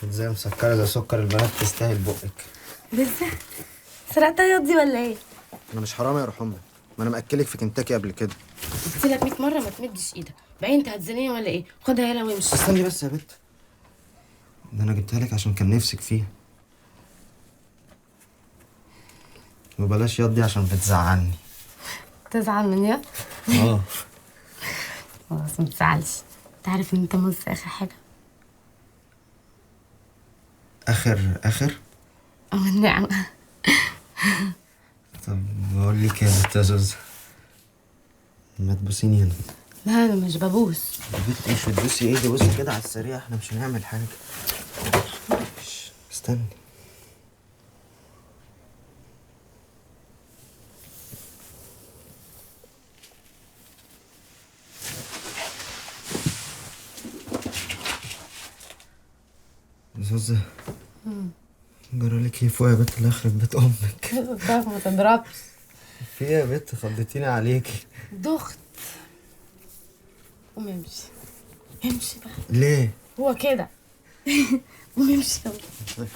ازاي مسكرة زي سكر البنات، تستاهل بقك. لسه؟ سرقتها ياضي ولا ايه؟ انا مش حرامي يا روح امك، ما انا مأكلك في كنتاكي قبل كده. قلت لك 100 مرة ما تمدش ايدك، بعدين انت هتزنيني ولا ايه؟ خدها يلا وامشي. استني بس يا بت، ده انا جبتها لك عشان كان نفسك فيها. وبلاش ياض دي عشان بتزعلني. تزعل من ياض؟ اه خلاص ما تزعلش، انت عارف ان انت مز اخر حاجة. اخر اه النعمة. طب بقول لك يا بت يا زوزة، ما تبوسيني هنا. لا انا مش ببوس. يا بت مش بتبوسي ايدي، بوسي كده على السريع، احنا مش هنعمل حاجة. استني. زوزة جرالك ايه فوق يا بت اللي يخرب بيت امك؟ طب ما تضربش. في ايه يا بت؟ خضتيني عليكي. ضغط. قوم امشي. امشي بقى. ليه؟ هو كده. قوم امشي يلا.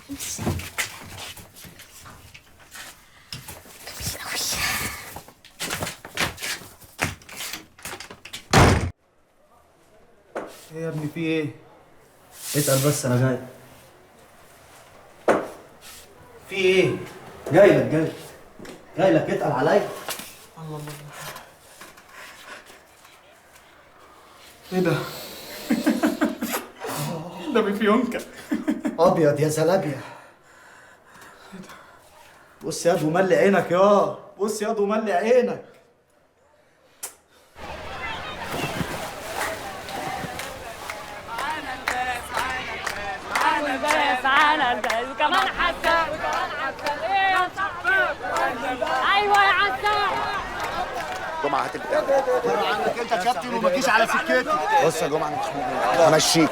امشي. جميل قوي. ايه يا ابني في ايه؟ اسأل بس انا جاي. في ايه؟ جاي لك اتقل عليا. الله الله. ايه ده؟ ده بفيونكة. ابيض يا زلابيا. بص ياض وملي عينك يا بص ياض وملي عينك. على البال وكمان حسن ايه يا صاحبي؟ ايوه يا عسل. جمعه هات البتاع عنك انت كابتن وما تجيش على سكتي. بص يا جمعه مش همشيك.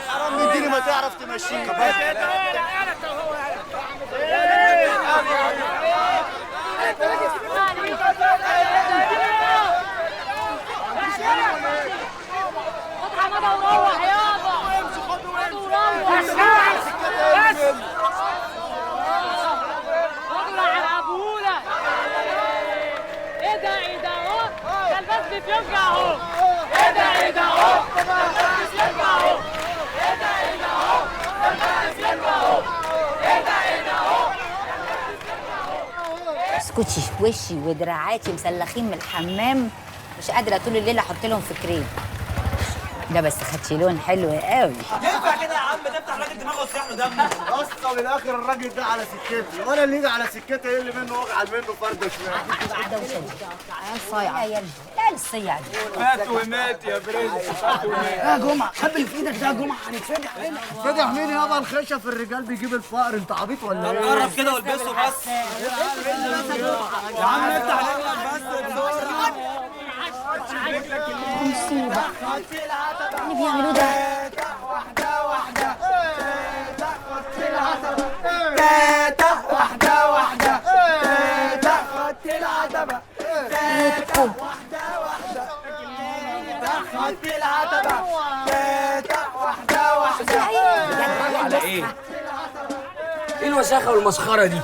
حرام مديني ما تعرف تمشيك. اسكتي، وشي ودراعاتي مسلخين من الحمام، مش قادره طول الليل احط لهم في كريم. ده بس خدتي لون حلو قوي. ينفع كده يا عم تفتح راجل دماغه وتسيح له دمه؟ اصلا الاخر الراجل ده على سكتي وانا اللي يجي على سكتي يقل منه واجعل منه فرده شمال. صايعه يا لا الصيع دي. مات ومات يا برنس. مات ومات يا جمعه. خبي اللي في ايدك ده يا جمعه هنتفضح هنا. فتح مين يابا؟ الخشب في الرجال بيجيب الفقر. انت عبيط ولا ايه؟ قرب كده والبسه بس يا عم. افتح رجلك بس بسرعه. مصيبه اللي بيعملوه ده. واحده واحده تاتا واحده واحده تاخد العتبه. تاتا واحده واحده تاخد العتبه. تاتا واحده واحده. على ايه؟ ايه الوساخه والمسخره دي؟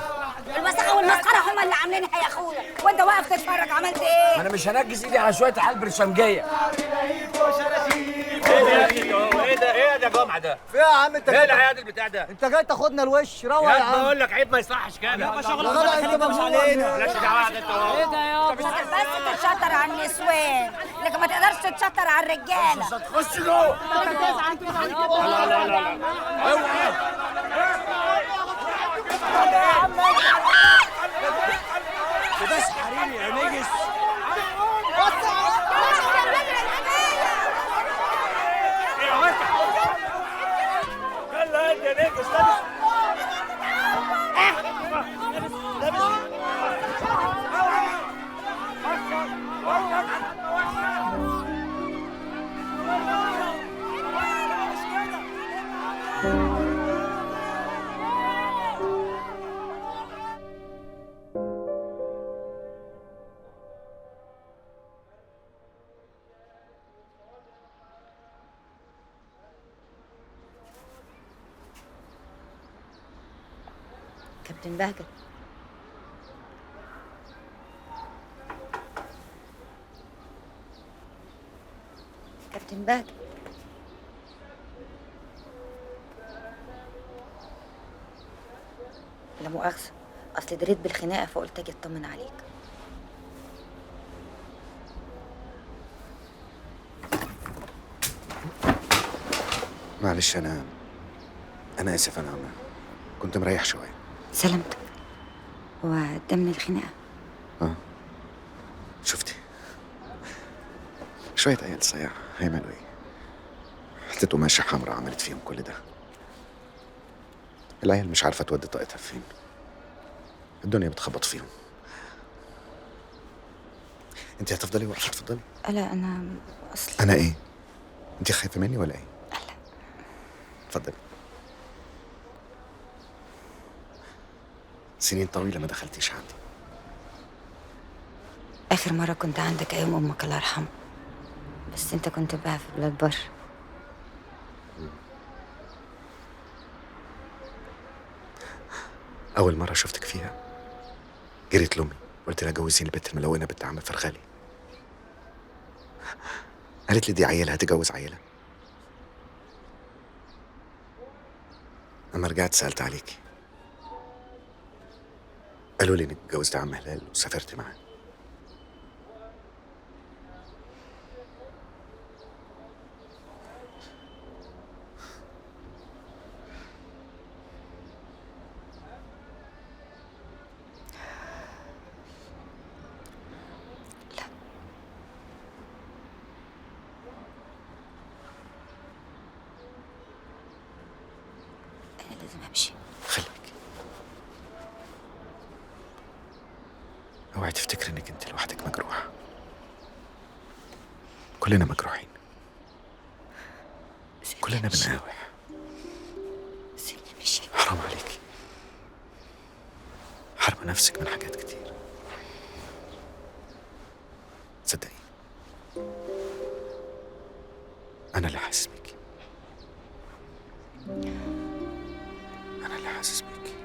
الوسخه والمسخره هما اللي عاملينها يا اخويا، وانت واقف تتفرج عملت ايه؟ انا مش هنجس ايدي على شويه عيال برشامجيه. ايه ده يا جماعه ده؟ في يا عم انت ايه العياد البتاع ده؟ انت جاي تاخدنا الوش روق يا عم. بقول لك عيب ما يصحش كده. يا شغل انت مش علينا. مالكش دعوه انت. ايه ده يابا؟ بس تتشطر على النسوان لكن ما تقدرش تتشطر على الرجاله. خش جوه. لا لا لا اوعى. بس حريمي يا نجس. يلا انت يا نجس. كابتن بهجت، كابتن بهجت، لا مؤاخذة، أصل دريت بالخناقة فقلت أجي أطمن عليك. معلش انا اسف. انا كنت مريح شويه. سلامتك. هو ده من الخناقة؟ شفتي شويه عيال صياع هيعملوا ايه؟ حته قماشه حمراء عملت فيهم كل ده. العيال مش عارفه تودي طاقتها فين. الدنيا بتخبط فيهم. انت هتفضلي واقفه؟ اتفضلي. لا أنا أصلا انا ايه؟ انت خايفه مني ولا ايه؟ لا. اتفضلي. سنين طويله ما دخلتيش عندي. آخر مرة كنت عندك أيام أمك الله يرحمها، بس أنت كنت بقى في بلاد بر. أول مرة شفتك فيها جريت لأمي قلت لها جوزيني البت الملونة بنت عم فرغالي. قالت لي دي عيلة هتجوز عيلة. لما رجعت سألت عليكي، قالوا لي انك اتجوزت عم هلال وسافرت معاه. لازم امشي. اوعي تفتكر انك انت لوحدك مجروحة، كلنا مجروحين، كلنا بنقاوح. سيبني امشي. حرام عليكي، حرمة نفسك من حاجات كتير. تصدقي انا اللي حاسس بيكي، انا اللي حاسس بيكي.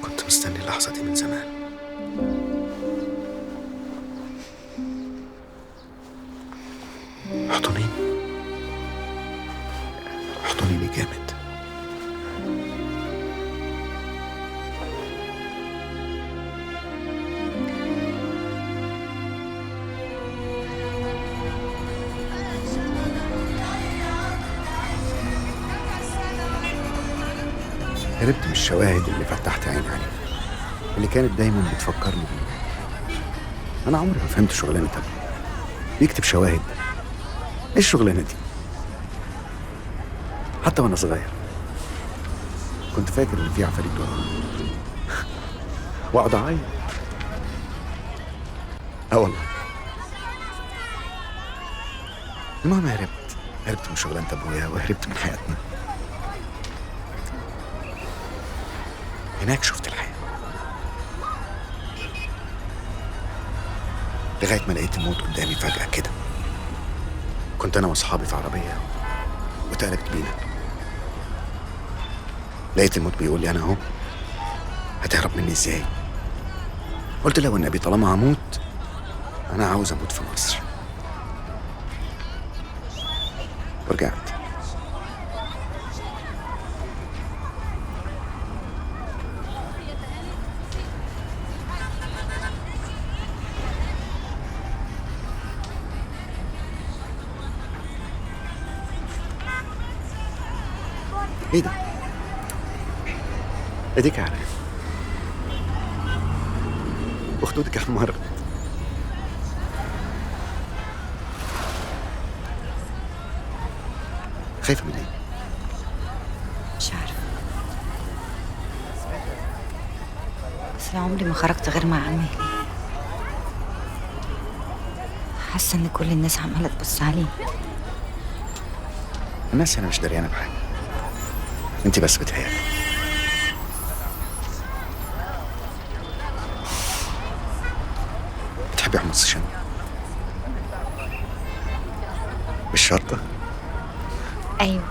كنت مستني اللحظة دي من زمان. احضنيني، احضنيني جامد. هربت من الشواهد اللي فتحت عيني عليها، اللي كانت دايما بتفكرني بيه. انا عمري ما فهمت شغلانه ابوي، بيكتب شواهد. ايه الشغلانه دي؟ حتى وانا صغير كنت فاكر ان في عفاريت ورايا واقعد اعيط. والله. المهم هربت من شغلانه ابويا وهربت من حياتنا. هناك شفت الحياة لغاية ما لقيت الموت قدامي فجأة كده. كنت أنا وأصحابي في عربية واتقلبت بينا. لقيت الموت بيقول لي أنا أهو، هتهرب مني إزاي؟ قلت له والنبي طالما هموت أنا عاوز أموت في مصر. ورجعت. ايه ده؟ اديك عارف وخدودك احمرت. خايفة من ايه؟ مش عارفة، بس أنا عمري ما خرجت غير مع عمي. حاسة إن كل الناس عمالة تبص عليه. الناس هنا مش دريانة بحاجة، انت بس بتهيألي. بتحبي حمص الشام؟ بالشرطة؟ أيوة.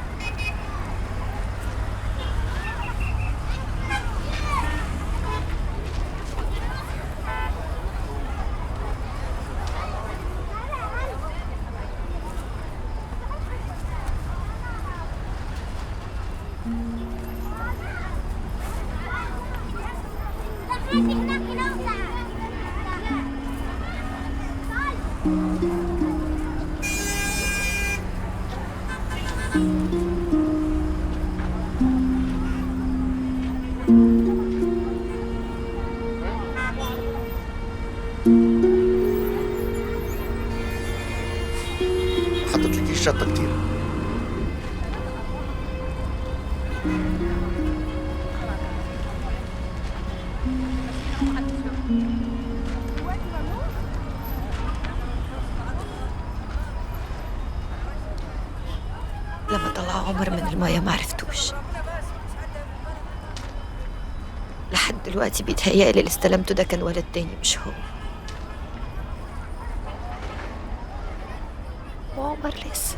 حطت لك الشطة كتير. لما طلع عمر من المية ما عرفتوش. لحد دلوقتي بيتهيألي اللي استلمته ده كان ولد تاني مش هو. وعمر لسه.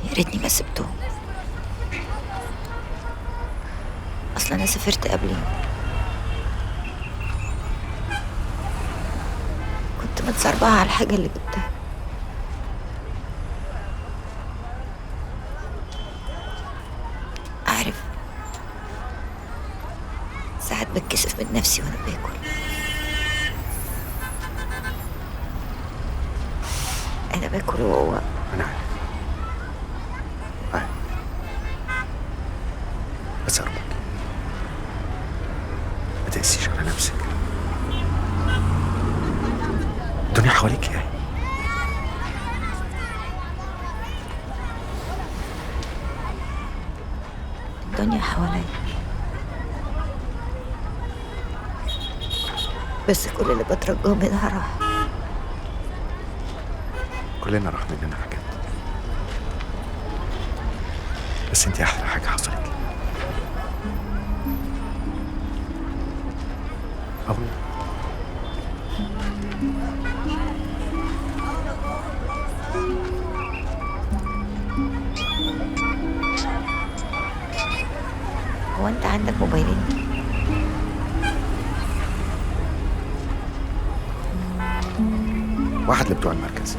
يا ريتني ما سبتهم. اصلا أنا سافرت قبليهم. كنت متصربعة على الحاجة اللي جبتها. عارف، ساعات بتكسف من نفسي وأنا باكل. أنا باكل وهو أنا عارف. بس أرجوك ما تقسيش على نفسك. الدنيا حواليك يعني. الدنيا حواليا، بس كل اللي بترجاه منها راح. كلنا راح مننا حاجات، بس انتي أحلى حاجة حصلت لي. أقول هو أنت عندك موبايلين؟ واحد لبتوع المركز،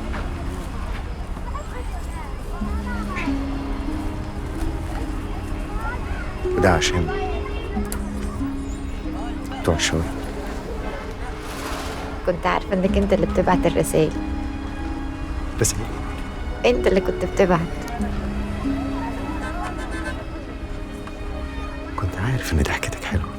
وده عشان بتوع الشغل. كنت عارفة إنك أنت اللي بتبعت الرسائل. بس أنت اللي كنت بتبعت. كنت عارف إن ضحكتك حلوة.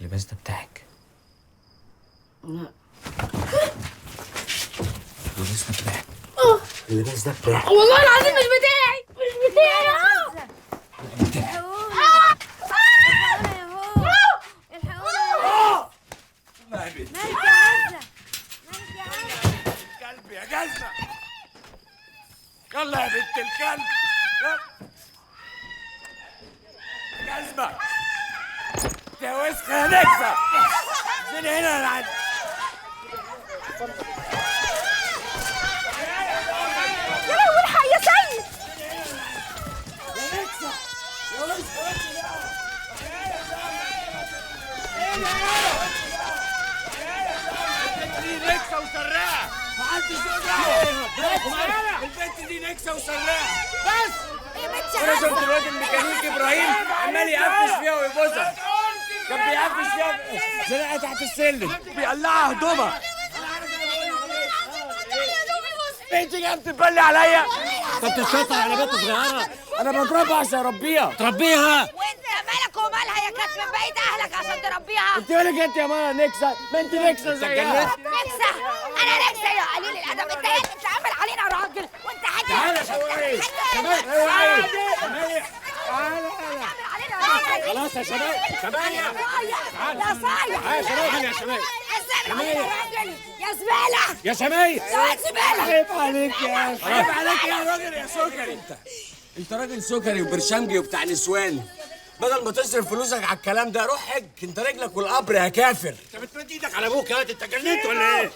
اللباس ده بتاعك؟ لا. اللباس ده بتاعك؟ اللباس ده بتاعك؟ والله العظيم مش بتاعي، مش بتاعي. الكلب يا جزمة، يلا يا بنت الكلب، جزمة يا وسخة يا نكسة، زين هنا يا العد. يا لهوي الحق يا سيد. يا نكسة يا وسخة دي نكسة وسراقة، محدش يقدر. البنت دي نكسة وسراقة بس. انا شفت الواد الميكانيكي ابراهيم عمال يقفش فيها ويبوسها، كان بيقفش فيها زنقها تحت السلم بيقلعها هدومها. انت جايه بتبلي عليا؟ انت بتشطر على بنت صغيره، انا بضربها عشان اربيها. تربيها؟ وانت مالك ومالها يا كانت من بعيد اهلك عشان تربيها؟ انت مالك انت يا ماما نكسه؟ ما انت نكسه زيها. نكسه؟ انا نكسه يا قليل الادب؟ انت ايه اللي بتعمل علينا راجل وانت حاجه؟ تعالى شوقي كمان خلاص يا شباب، كمان يا صايع يا شباب، يا شباب يا راجل يا زباله يا شماية، يا واد زباله. عيب عليك يا عيب عليك يا راجل يا سكري. انت راجل سكري وبرشمجي وبتاع نسوان، بدل ما تصرف فلوسك على الكلام ده روح حج. انت رجلك والقبر يا كافر. انت بتمد ايدك على ابوك يا انت جننت ولا ايه؟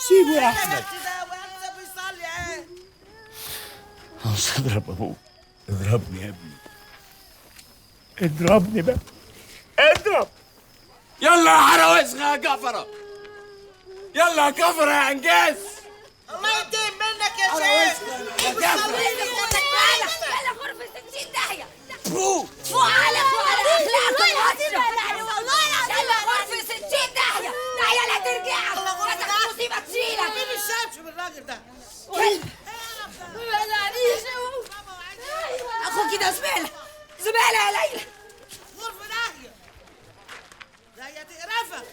سيبه يا احمد. عاوز اضرب ابوك. اضربني يا ابني، اضربني بقى، اضرب. يلا يا حراوسخة يا كفرة، يلا يا كفرة يا انجاز. الله يديم منك يا شيخ. يا كفرة يلا غرفة 60 داهية. فو على اخلاقك والله العظيم. يلا غرفة 60 داهية. داهية لا ترجعك، لا تاخد مصيبة تشيلك. مين الشبشب الراجل ده؟ تزعليش. اخوكي ده زباله زباله يا ليلى. غرفة داهية ده هي تقرفك.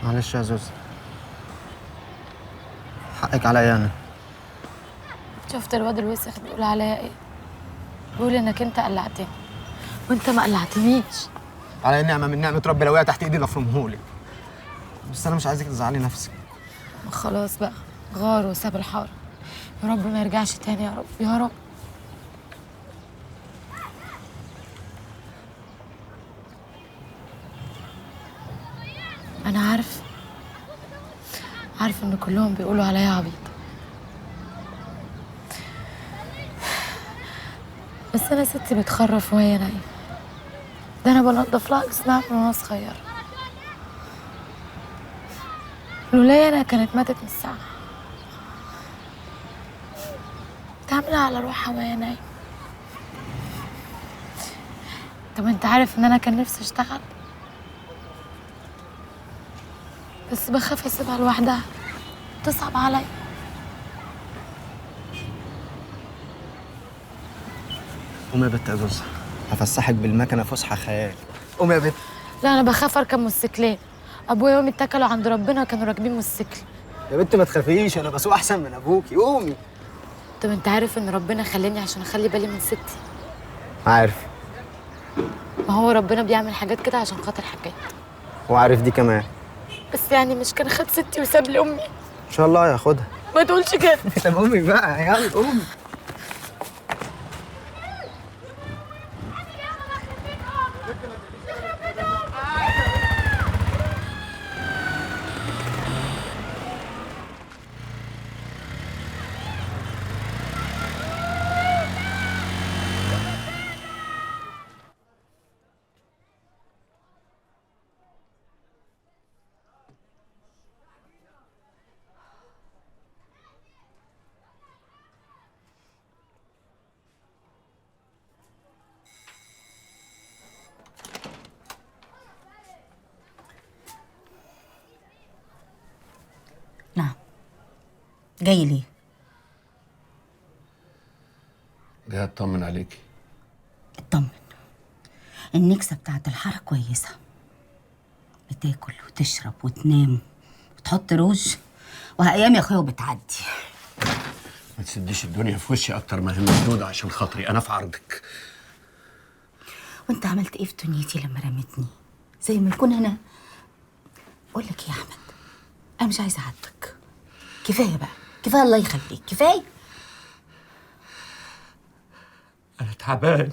معلش يا زوز، حقك عليا انا. شفت الواد الوسخ بيقول عليا ايه؟ بيقول انك انت قلعتني وانت ما قلعتنيش. على نعمه من نعمه ربي، لو وقع تحت ايدي لافرمهولك. بس انا مش عايزك تزعلي نفسك. خلاص بقى، غار وساب الحاره. يا رب ما يرجعش تاني، يا رب يا رب. انا عارفه ان كلهم بيقولوا عليا عبيط، بس انا ستي بتخرف وهي نايمه. ده انا بنضف لها جسمها من وانا صغيره. لولايا انا كانت ماتت من الساعه. بتعملها على روحها وهي نايمه. طب انت عارف ان انا كان نفسي اشتغل، بس بخاف اسيبها لوحدها، تصعب عليا. قومي يا بت يا زوز، هفسحك بالمكنه فسحه خيال. قومي يا بت. لا انا بخاف اركب موتوسيكلات. ابويا وامي اتكلوا عند ربنا كانوا راكبين موتوسيكل. يا بت ما تخافيش، انا بسوق احسن من ابوكي. قومي. طب انت عارف ان ربنا خلاني عشان اخلي بالي من ستي؟ عارف. ما هو ربنا بيعمل حاجات كده عشان خاطر حاجات. وعارف دي كمان. بس يعني مش كان خد ستي وساب لي امي؟ ان شاء الله هياخدها. ما تقولش كده. طب قومي بقى، يلا قومي. جاي ليه؟ جاي اطمن عليكي. اطمن. النكسة بتاعت الحارة كويسة، بتاكل وتشرب وتنام وتحط روج، وأيام يا أخويا وبتعدي. ما تسديش الدنيا في وشي اكتر ما هي مسدودة عشان خاطري، انا في عرضك. وانت عملت ايه في دنيتي لما رمتني؟ زي ما يكون انا. اقول لك يا احمد، انا مش عايزه اعاتبك. كفايه بقى، كفايه الله يخليك، كفايه. انا تعبان،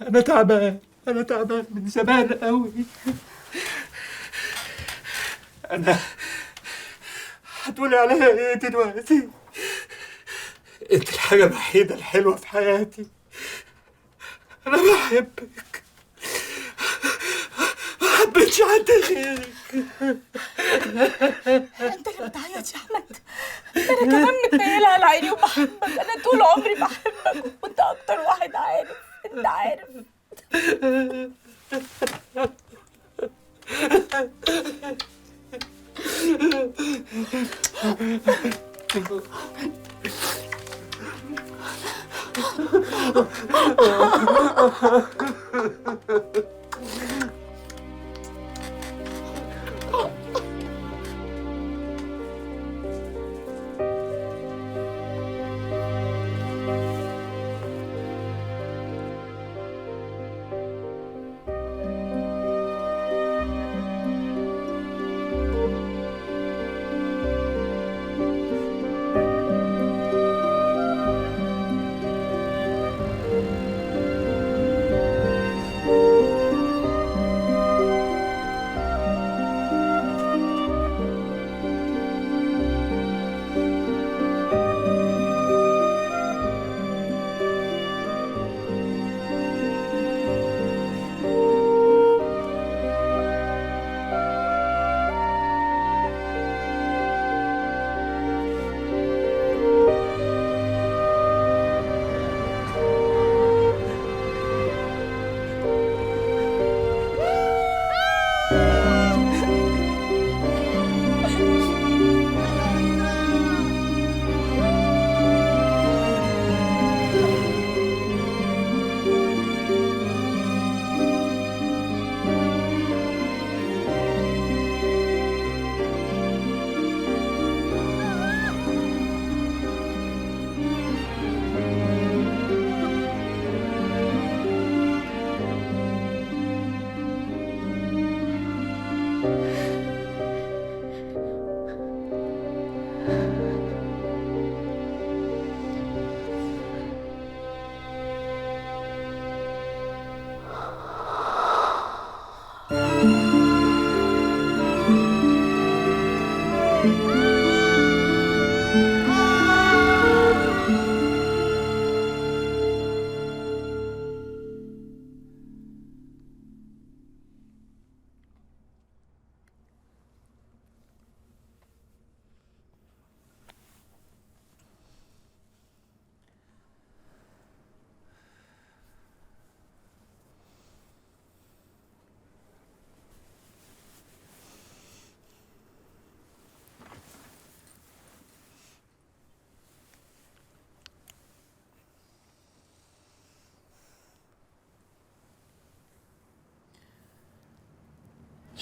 انا تعبان، انا تعبان من زمان قوي. انا هتقولي عليها ايه دلوقتي؟ انت الحاجه الوحيده الحلوه في حياتي. انا بحبك، ما حبيتش حد غيرك. انت اللي بتعيط يا احمد. انا كمان متنيله على عيني وبحبك. انا طول عمري بحبك، وانت اكتر واحد عارف. انت عارف.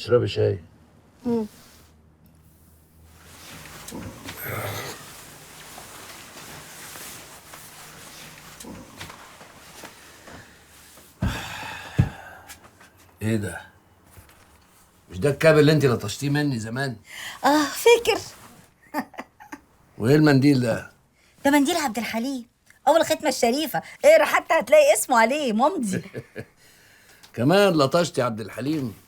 تشربي شاي؟ ايه ده؟ مش ده الكاب اللي انت لطشتيه مني زمان؟ فاكر. وايه المنديل ده؟ ده منديل عبد الحليم، اول ختمه الشريفه، اقرا حتى هتلاقي اسمه عليه ممضي. كمان لطشتي عبد الحليم؟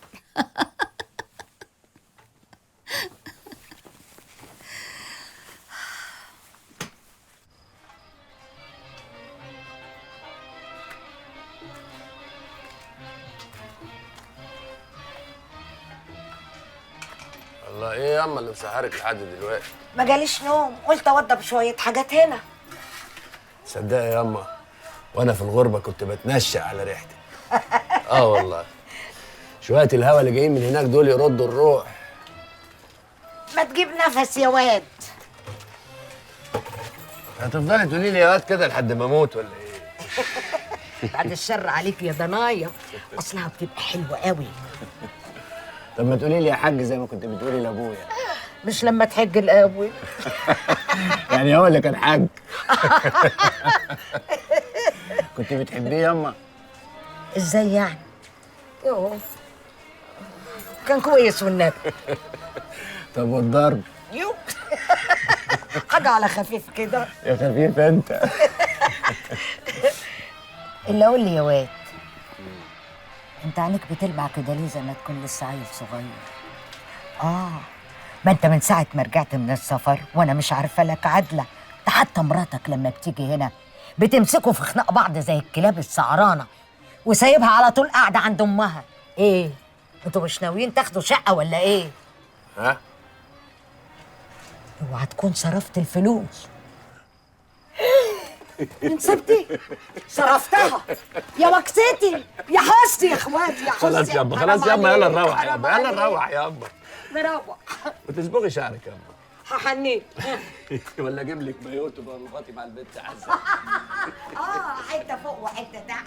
والله ايه ياما اللي مسهرك لحد دلوقتي؟ ما جاليش نوم، قلت اوضب شويه حاجات هنا. تصدقي ياما وانا في الغربه كنت بتنشأ على ريحتك. اه والله شويه الهوا اللي جايين من هناك دول يردوا الروح. ما تجيب نفس يا واد. هتفضلي تقولي لي يا واد كده لحد ما اموت ولا ايه؟ بعد الشر عليك يا ضنايا، اصلها بتبقى حلوه قوي. طب ما تقولي لي يا حاج زي ما كنت بتقولي لابويا. مش لما تحج الاول. يعني هو اللي كان حاج. كنت بتحبيه ياما؟ ازاي يعني؟ يوه كان كويس والنبي. طب والضرب؟ يو حاجه على خفيف كده. يا خفيف انت. اللي قول لي يا واد، انت عينيك بتلمع كده ليه زي ما تكون لسه عيل صغير؟ ما انت من ساعه ما رجعت من السفر وانا مش عارفه لك عدله. ده حتى مراتك لما بتيجي هنا بتمسكوا في خناق بعض زي الكلاب السعرانه، وسايبها على طول قاعده عند امها. ايه انتوا مش ناويين تاخدوا شقه ولا ايه؟ ها؟ اوعى تكون صرفت الفلوس. نسبتي صرفتها يا وكستي يا حستي يا اخواتي يا حستي. خلاص يابا خلاص يابا يلا نروح يابا يلا نروح يابا. نروح. وتصبغي شعرك يابا. هحنيك. ولا اجيب لك مايو تبقى رفاطي مع البنت عزه. حته فوق وحته تحت.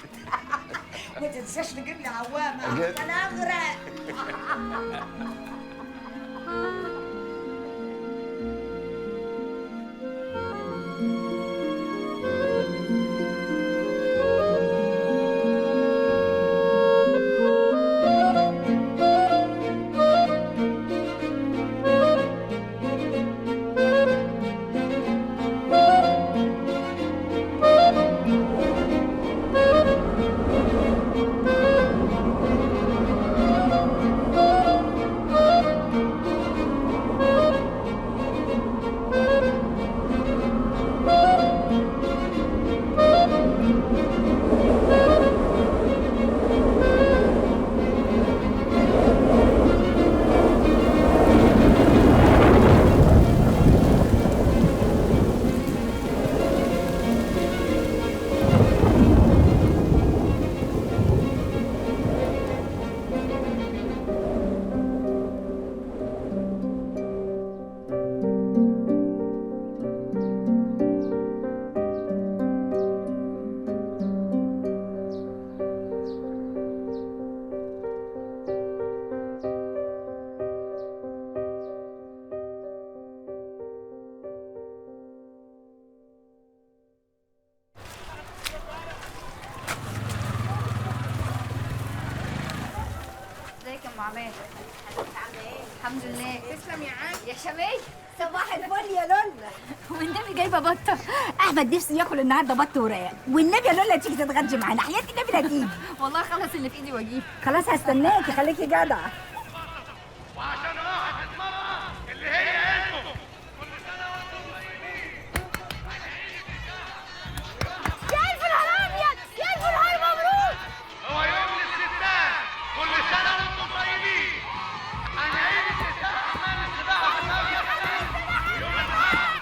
ما تنساش تجيب لي عوامه انا اغرق. ازيك يا ام عماد؟ الحمد لله. تسلم يا عم. يا شمال صباح الفل يا لولا. والنبي جايبه بطه. احمد نفسه ياكل النهارده بط وراق، والنبي يا لولا تيجي تتغدي معانا، حياتي النبي لا تيجي. والله خلص اللي في ايدي واجيب. خلاص هستناكي، خليكي جدعه. وعشان راحة المرأة اللي هي انتم كل سنة وانتم طيبين. يا الف نهار ابيض، يا الف نهار مبروك. هو يوم للستات كل سنة وانتم طيبين. هنعيد الستات حمام السباحة في الموجة يوم الأحد.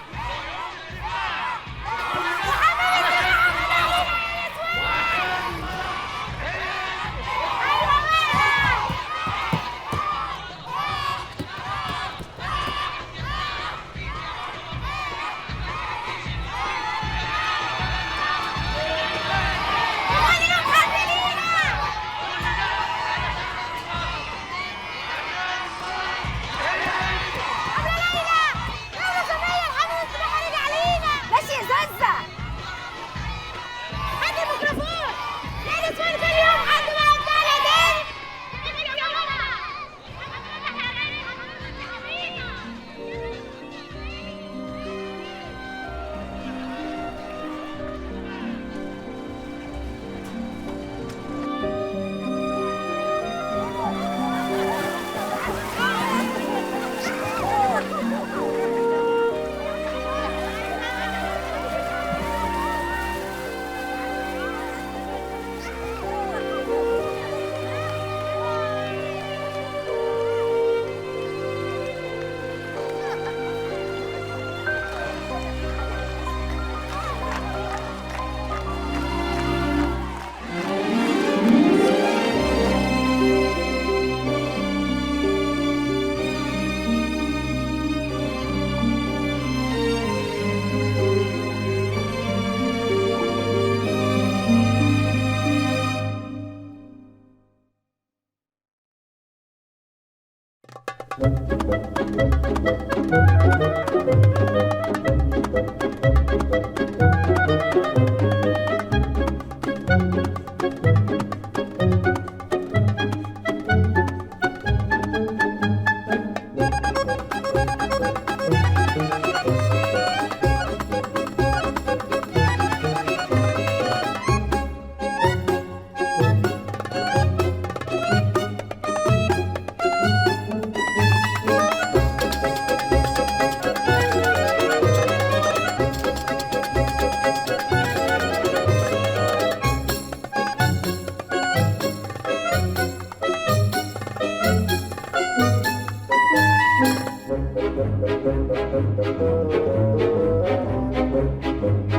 Thank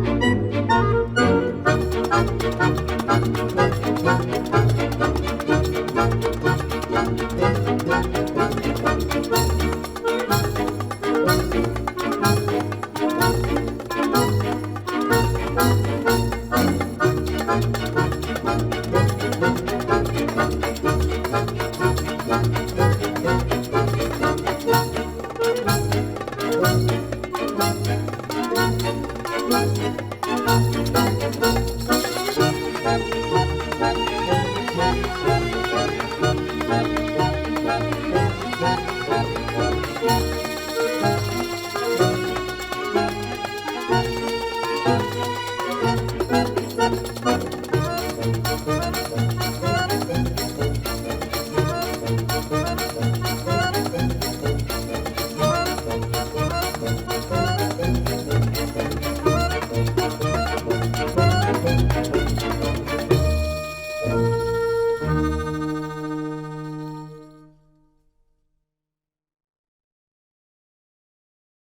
you.